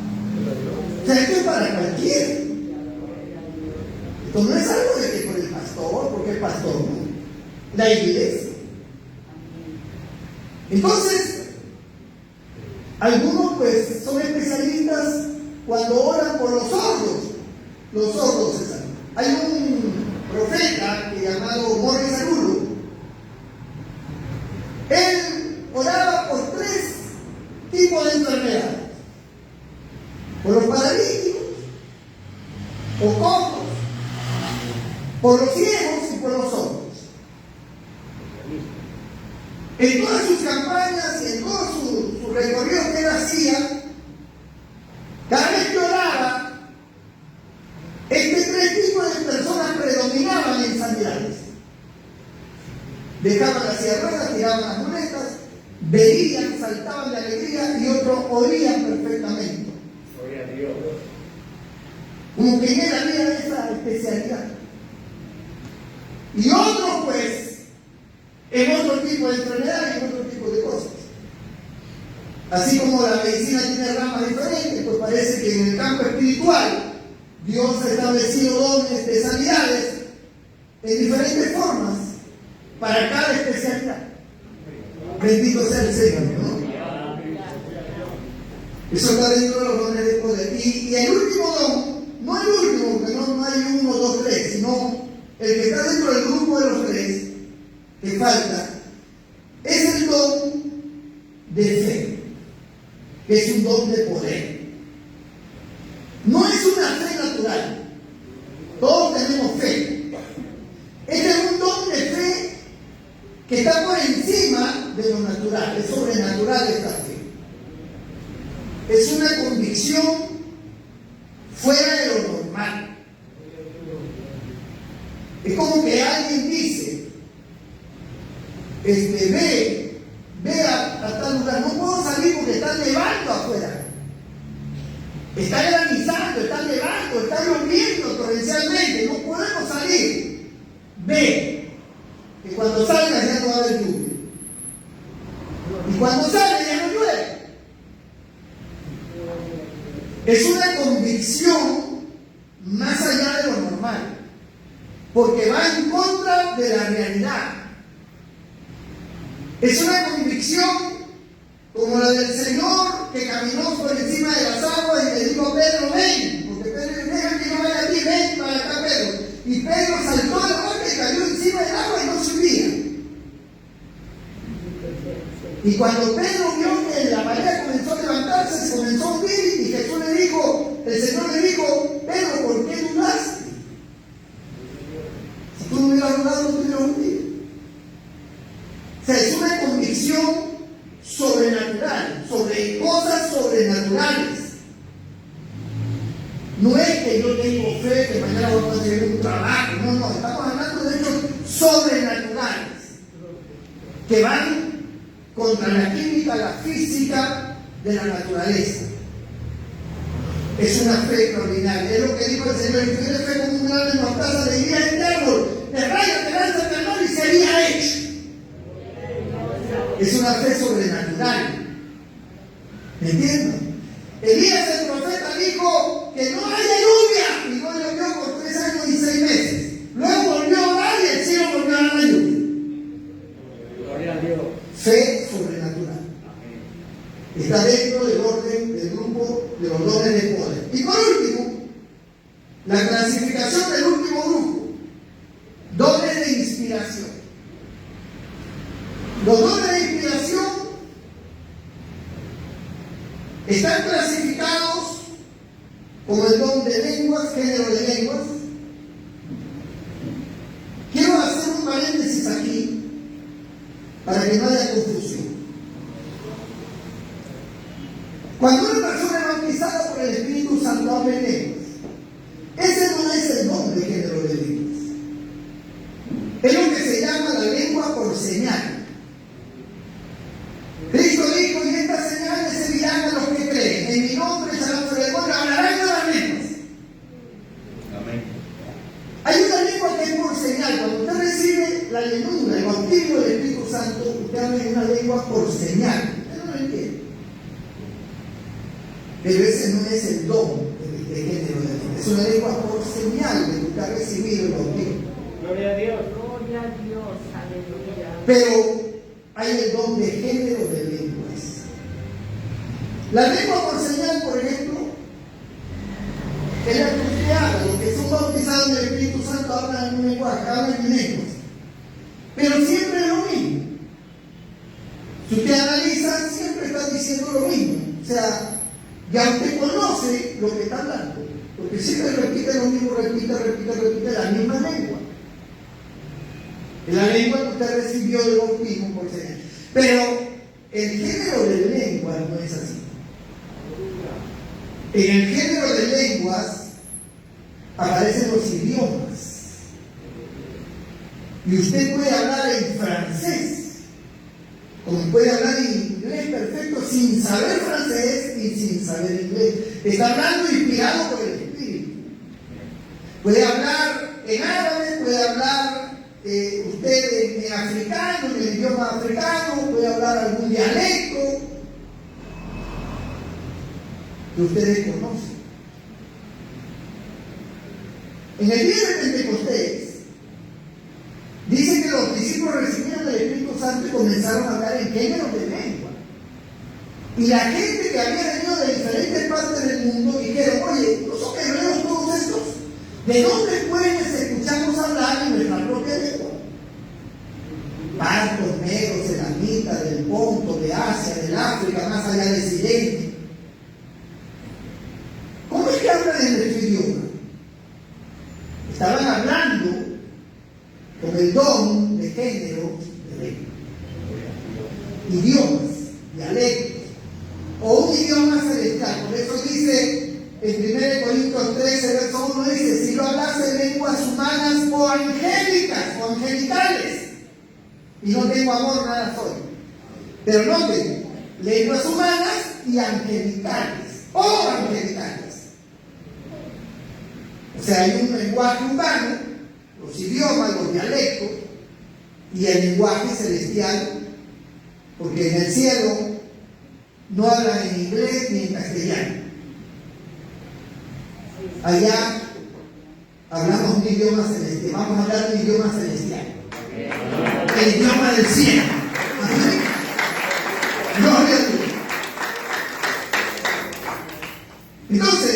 O sea, esto es para cualquiera. Esto no es algo de que por el pastor, porque el pastor no. La iglesia. Entonces, algunos pues son especialistas cuando oran por los sordos. Los sordos están. Hay un profeta llamado Morris Agulo. Él oraba por 3 tipos de enfermedades: por los paralíticos, o cojos, por los ciegos y por los sordos. En todas sus campañas y en todos sus recorridos que él hacía, cada vez que oraba, 3 tipos de personas predominaban en sanidades. Dejaban las silla de ruedas, tiraban las muletas, veían, saltaban de alegría, y otros oían perfectamente. Gloria a Dios. Como que en él había esa especialidad. Y otros, pues, en otro tipo de enfermedad y en otro tipo de cosas. Así como la medicina tiene ramas diferentes, pues parece que en el campo espiritual Dios ha establecido dones de sanidades en diferentes formas para cada especialidad. Bendito sea el Señor, ¿no? Eso está dentro de los dones de poder. Y el último don, no el último, porque no hay 1, 2, 3, sino el que está dentro del grupo de los 3, que falta, es el don de fe, que es un don de poder. No es una fe natural. Todos tenemos fe. Este es un don de fe que está por encima de lo natural, es sobrenatural esta fe. Es una convicción fuera de lo normal. Es como que alguien dice, ve a tal lugar, no puedo salir porque está nevando afuera. Está granizando, está nevando, está lloviendo torrencialmente, no podemos salir. Ve, que cuando salga ya no va a haber lluvia. Y cuando salga ya no llueve. Es una convicción más allá de lo normal, porque va en contra de la realidad. Es una convicción como la del Señor que caminó por encima de las aguas y le dijo a Pedro, ven, porque Pedro dijo, deja que yo vaya a ti, ven para acá, Pedro. Y Pedro saltó del bote y cayó encima del agua y no subía. Y cuando Pedro vio que la marea comenzó a levantarse, se comenzó a hundir, y Jesús le dijo, el Señor le dijo, Pedro, ¿por qué dudaste? Si tú no hubieras dudado, no te hubieras hundido. O sea, es una convicción sobrenatural, sobre cosas sobrenaturales. No es que yo tengo fe que mañana voy a conseguir un trabajo, no, estamos hablando de hechos sobrenaturales que van contra la química, la física de la naturaleza. Es una fe extraordinaria. Es lo que dijo el Señor: si tienes fe como un grano de mostaza, le diría a este árbol, te raya, te lanza al mar, y sería hecho. Es una fe sobrenatural. ¿Me entienden? Elías el profeta dijo que no haya lluvia, y no llovió por 3 años y 6 meses. Luego volvió a orar y el cielo volvió a dar la lluvia. Gloria a Dios. Fe sobrenatural. Está dentro del orden del grupo de los dones de poder. Y por último, la clasificación del último grupo: dones de inspiración. Los dones de inspiración están clasificados como el don de lenguas, género de lenguas. Quiero hacer un paréntesis aquí para que no haya confusión. Cuando una persona es bautizada por el Espíritu Santo habla en lenguas, ese no es el don de género de lenguas. Es lo que se llama la lengua por señal. Cristo dijo: y estas señales seguirán a los que creen. En mi nombre echarán fuera demonios, hablarán nuevas lenguas. Amén. Hay una lengua que es por señal. Cuando usted recibe la llenura, el bautismo del Espíritu Santo, usted habla en una lengua por señal. Usted no lo entiende. Pero ese no es el don de género de lenguas. Es una lengua por señal de que usted ha recibido el bautismo. Gloria a Dios. Gloria a Dios, aleluya. Pero hay el don de género de lenguas. La lengua por señal, por ejemplo, es la cristiana. Los que son bautizados en el Espíritu Santo hablan en un lenguaje, hablan en lenguas. Pero siempre es lo mismo. Si usted analiza, siempre está diciendo lo mismo. O sea, ya usted conoce lo que está hablando. Porque siempre repite lo mismo, repite la misma lengua. Es la lengua que usted recibió del bautismo por señal. Pero el género de lenguas no es así. En el género de lenguas aparecen los idiomas. Y usted puede hablar en francés, como puede hablar en inglés perfecto, sin saber francés y sin saber inglés. Está hablando inspirado por el Espíritu. Puede hablar en árabe, puede hablar usted en africano, en el idioma africano, puede hablar algún dialecto que ustedes conocen. En el día de Pentecostés, dice que los discípulos recibieron el Espíritu Santo y comenzaron a hablar en géneros de lengua. Y la gente que había venido de diferentes partes del mundo dijeron: oye, ¿no son hebreos todos estos? ¿De dónde pues escuchamos hablar en nuestra propia lengua? Partos, negros, elamitas, del Ponto, de Asia, del África, más allá de Sirene. ¿Cómo es que hablan en nuestro idioma? Estaban hablando con el don de género de lengua. Idiomas, dialectos, o un idioma celestial. Por eso dice en 1 Corintios 13, verso 1, dice: si lo hablase lenguas humanas o angélicas o angelicales, y no tengo amor, nada soy. Pero noten, lenguas humanas y angelicales, o angelicales. O sea, hay un lenguaje humano, los idiomas, los dialectos, y el lenguaje celestial, porque en el cielo no hablan en inglés ni en castellano. Allá hablamos un idioma celestial. Vamos a hablar de un idioma celestial. El idioma del cielo. Gloria a Dios. Entonces,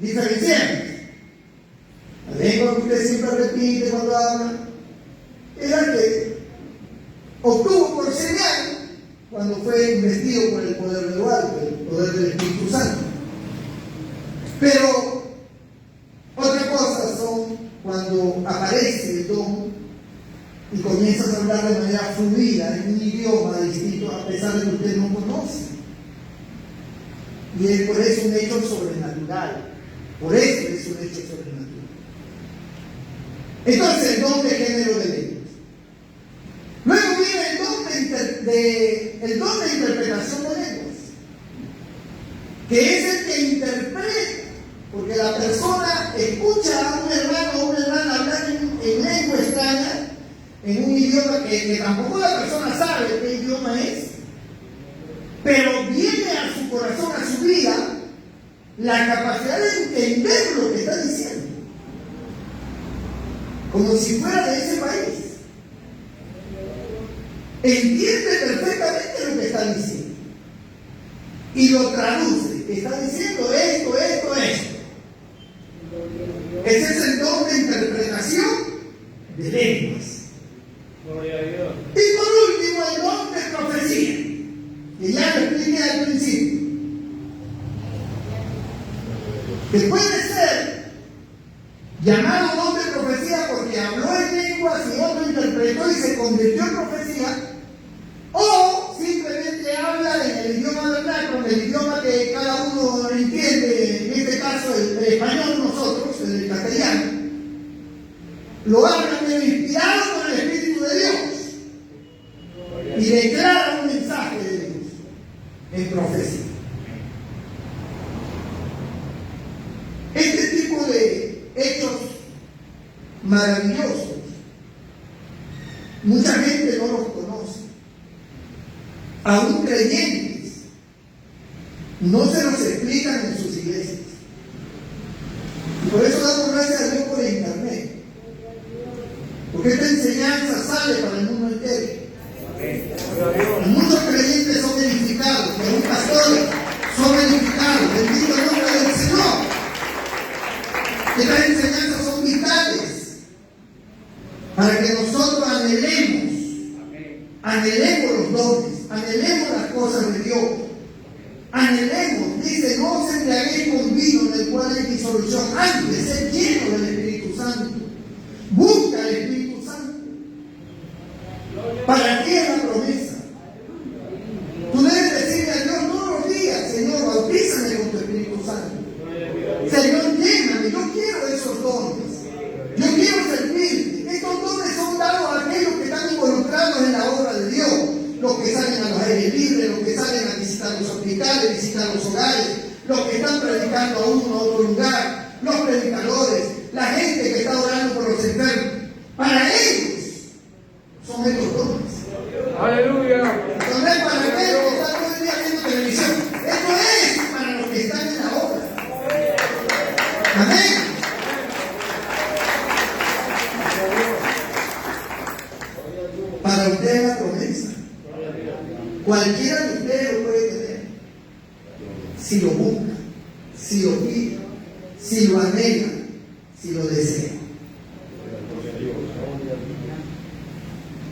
diferenciamos. La lengua que usted siempre repite cuando habla es la que obtuvo por señal cuando fue investido por el poder de lo alto, el poder del Espíritu Santo. Pero otra cosa son cuando aparece el don y comienzas a hablar de manera fluida en un idioma distinto a pesar de que usted no conoce. Y es por eso un hecho sobrenatural. Por eso es un hecho sobrenatural. Entonces, el don de género de lenguas. Luego viene el don de interpretación de lenguas, que es el que interpreta, porque la persona escucha a un hermano o una hermana hablar en lengua extraña, en un idioma que tampoco la persona sabe qué idioma es, pero viene a su corazón, a su vida, la capacidad de entender lo que está diciendo, como si fuera de ese país. Entiende perfectamente lo que está diciendo y lo traduce. Está diciendo esto. Ese es el don de interpretación de lenguas. Gloria a Dios. Y por último, el don de profecía, que ya lo expliqué al principio, que puede ser llamado don de profecía porque habló en lenguas y otro interpretó y se convirtió en profecía, o simplemente habla en el idioma vernáculo, en el idioma que cada uno entiende, en este caso el español, nosotros, el castellano, lo habla pero inspirado por el Espíritu de Dios y declara un mensaje de Dios en profecía. Este tipo de hechos maravillosos, mucha gente no los conoce. Aún creyentes no se los explican en sus iglesias. Y por eso damos gracias a Dios por internet, porque esta enseñanza sale para el mundo entero. Muchos creyentes son edificados, y aún pastores son edificados. Bendito el nombre del Señor. Estas enseñanzas son vitales para que nosotros anhelemos los dones, anhelemos las cosas de Dios, anhelemos. Dice, no os embriaguéis con vino en el cual hay disolución, antes ser lleno del Espíritu Santo. Busca el Espíritu Santo. ¿Para qué es la promesa? Tú debes decirle a Dios todos los días: Señor, bautízame con tu Espíritu Santo. Señor, lléname, yo quiero esos dones. Yo quiero servir. Estos dones son dados a aquellos que están involucrados en la obra de Dios. Los que salen a los aires libres, los que salen a visitar los hospitales, visitar los hogares, los que están predicando a uno a otro lugar, los predicadores, la gente que está orando por los enfermos. Para ellos son estos dones. Aleluya. Esto no es para aquellos que están todo el día viendo televisión. Esto es para los que están en la obra. Amén. Para usted la promesa. Cualquiera de ustedes lo puede tener. Si lo busca, si lo pide, si lo anhela, si lo desea.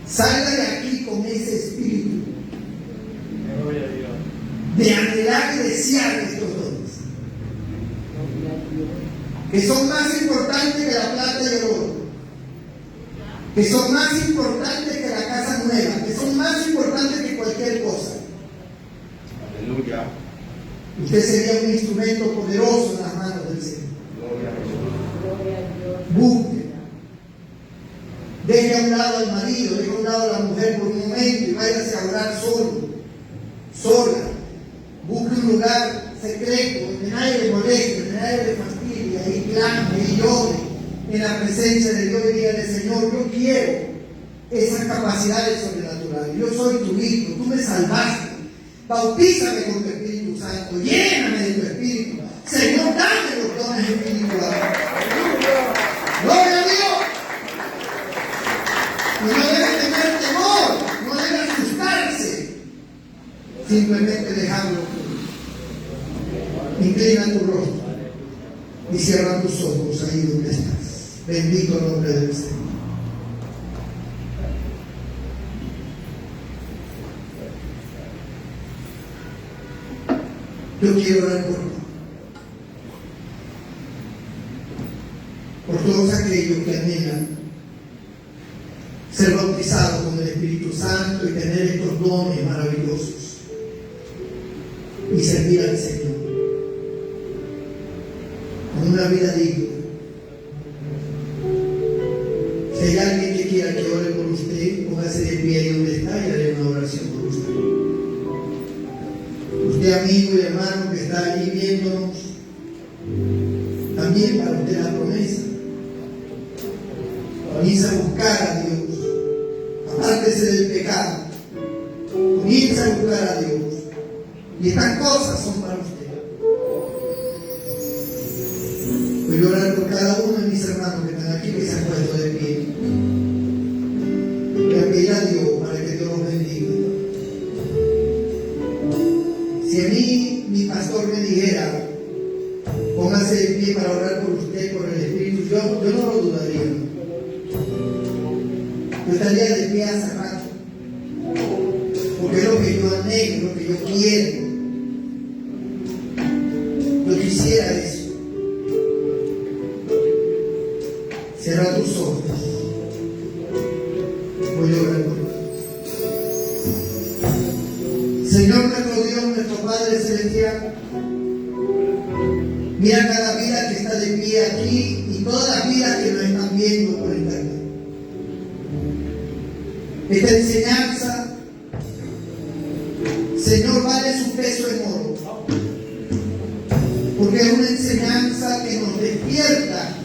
Salga de aquí con ese espíritu de anhelar y desear estos dones, que son más importantes que la plata y el oro, que son más importantes que la casa nueva, que son más importantes que cualquier cosa. Aleluya. Usted sería un instrumento poderoso en las manos del Señor. Busque. Deje a un lado al marido, deje a un lado a la mujer por un momento y váyase a orar solo, sola. Busque un lugar secreto donde nadie le moleste, donde nadie le fastidie, ahí clame y llore en la presencia de Dios y dígale: Señor, yo quiero esas capacidades sobrenaturales. Yo soy tu hijo, tú me salvaste. Bautízame con tu Espíritu Santo, lléname de tu Espíritu. Señor, dame los dones espirituales. ¡Gloria a Dios! Y no debe tener temor, no debe asustarse. Simplemente dejarlo. Inclina tu rostro y cierra tus ojos ahí donde estás. Bendito el nombre del Señor. Yo quiero orar por todos aquellos que anhelan ser bautizados con el Espíritu Santo y tener estos dones maravillosos y servir al Señor con una vida digna. Si hay alguien que quiera que ore por usted, póngase de pie ahí donde está y haré una oración por usted. Usted, amigo y hermano que está allí viéndonos, también para usted la promesa. Comienza a buscar a Dios, apártese del pecado, comienza a buscar a Dios, y estas cosas son para usted. Voy a orar por cada uno de mis hermanos que están aquí, que se han puesto de pie. Voy a pedir a Dios para que Dios los bendiga. Si a mí mi pastor me dijera: póngase de pie para orar por usted, por el Espíritu, yo no lo dudaría. Yo estaría de pie hace rato, porque es lo que yo anhelo, lo que yo quiero. Yo quisiera eso. Cierra tus ojos. Voy a orar por ti. Señor nuestro Dios, nuestro Padre Celestial, mira cada vida que está de pie aquí y todas las vidas que nos están viendo por internet. Esta enseñanza, Señor, vale su peso en oro, porque es una enseñanza que nos despierta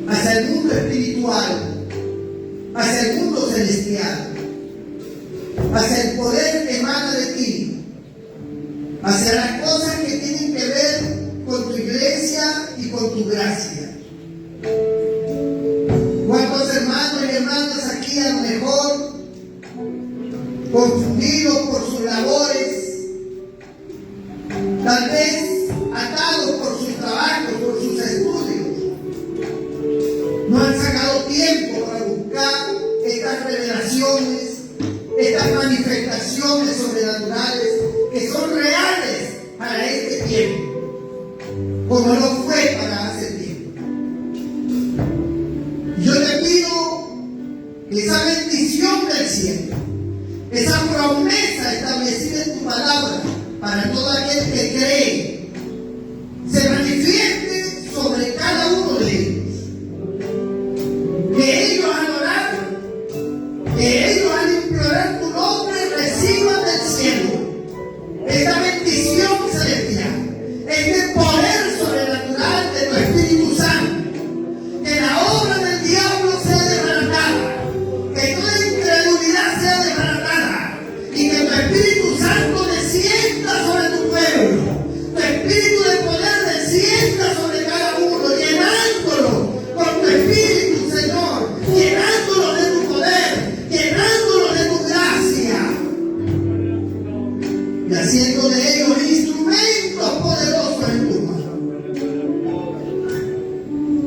hacia el mundo espiritual, hacia el mundo celestial, hacia el poder que emana de ti, hacia las cosas que tienen que ver con tu iglesia y con tu gracia. ¿Cuántos hermanos y hermanas aquí a lo mejor confundidos por sus labores, tal vez atados por sus trabajos, por sus estudios. No han sacado tiempo para buscar estas revelaciones, estas manifestaciones sobrenaturales que son reales para este tiempo, como lo fue para hace tiempo. Yo te pido que esa bendición del cielo, esa promesa establecida en tu palabra para todo aquel que cree, se manifieste sobre cada uno de ellos. Que ellos al orar, que ellos al implorar tu nombre reciban del cielo esta bendición celestial, este poder sobrenatural de tu Espíritu Santo, que la obra del diablo sea desbaratada, que toda incredulidad sea desbaratada y que tu Espíritu Santo descienda sobre tu pueblo, tu Espíritu de poder descienda sobre cada uno, llenándolo con tu Espíritu, Señor, llenándolo de tu poder, llenándolo de tu gracia y haciendo de ellos instrumentos poderosos en tu mano.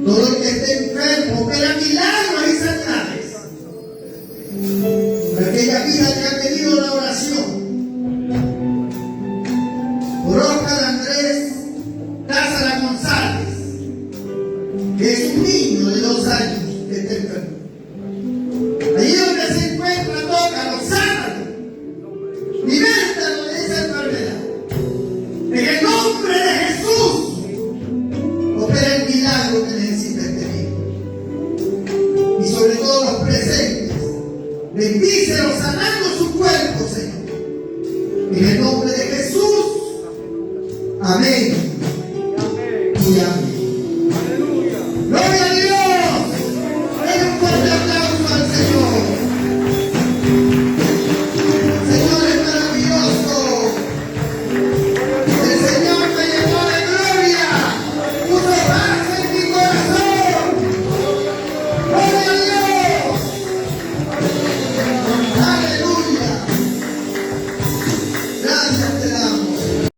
Todo el que esté enfermo, opera milagros y sanidades. Por aquella vida que ha pedido la oración, por Oscar Andrés Lázara González, que es un niño de 2 años que está enfermo. Allí donde se encuentra, tócalo, sánalo, libértalo de esa enfermedad. En el nombre de Jesús, opera el milagro que necesita este niño. Y sobre todo los presentes, bendícelos sanando su cuerpo, Señor. En el nombre de Jesús. Amén.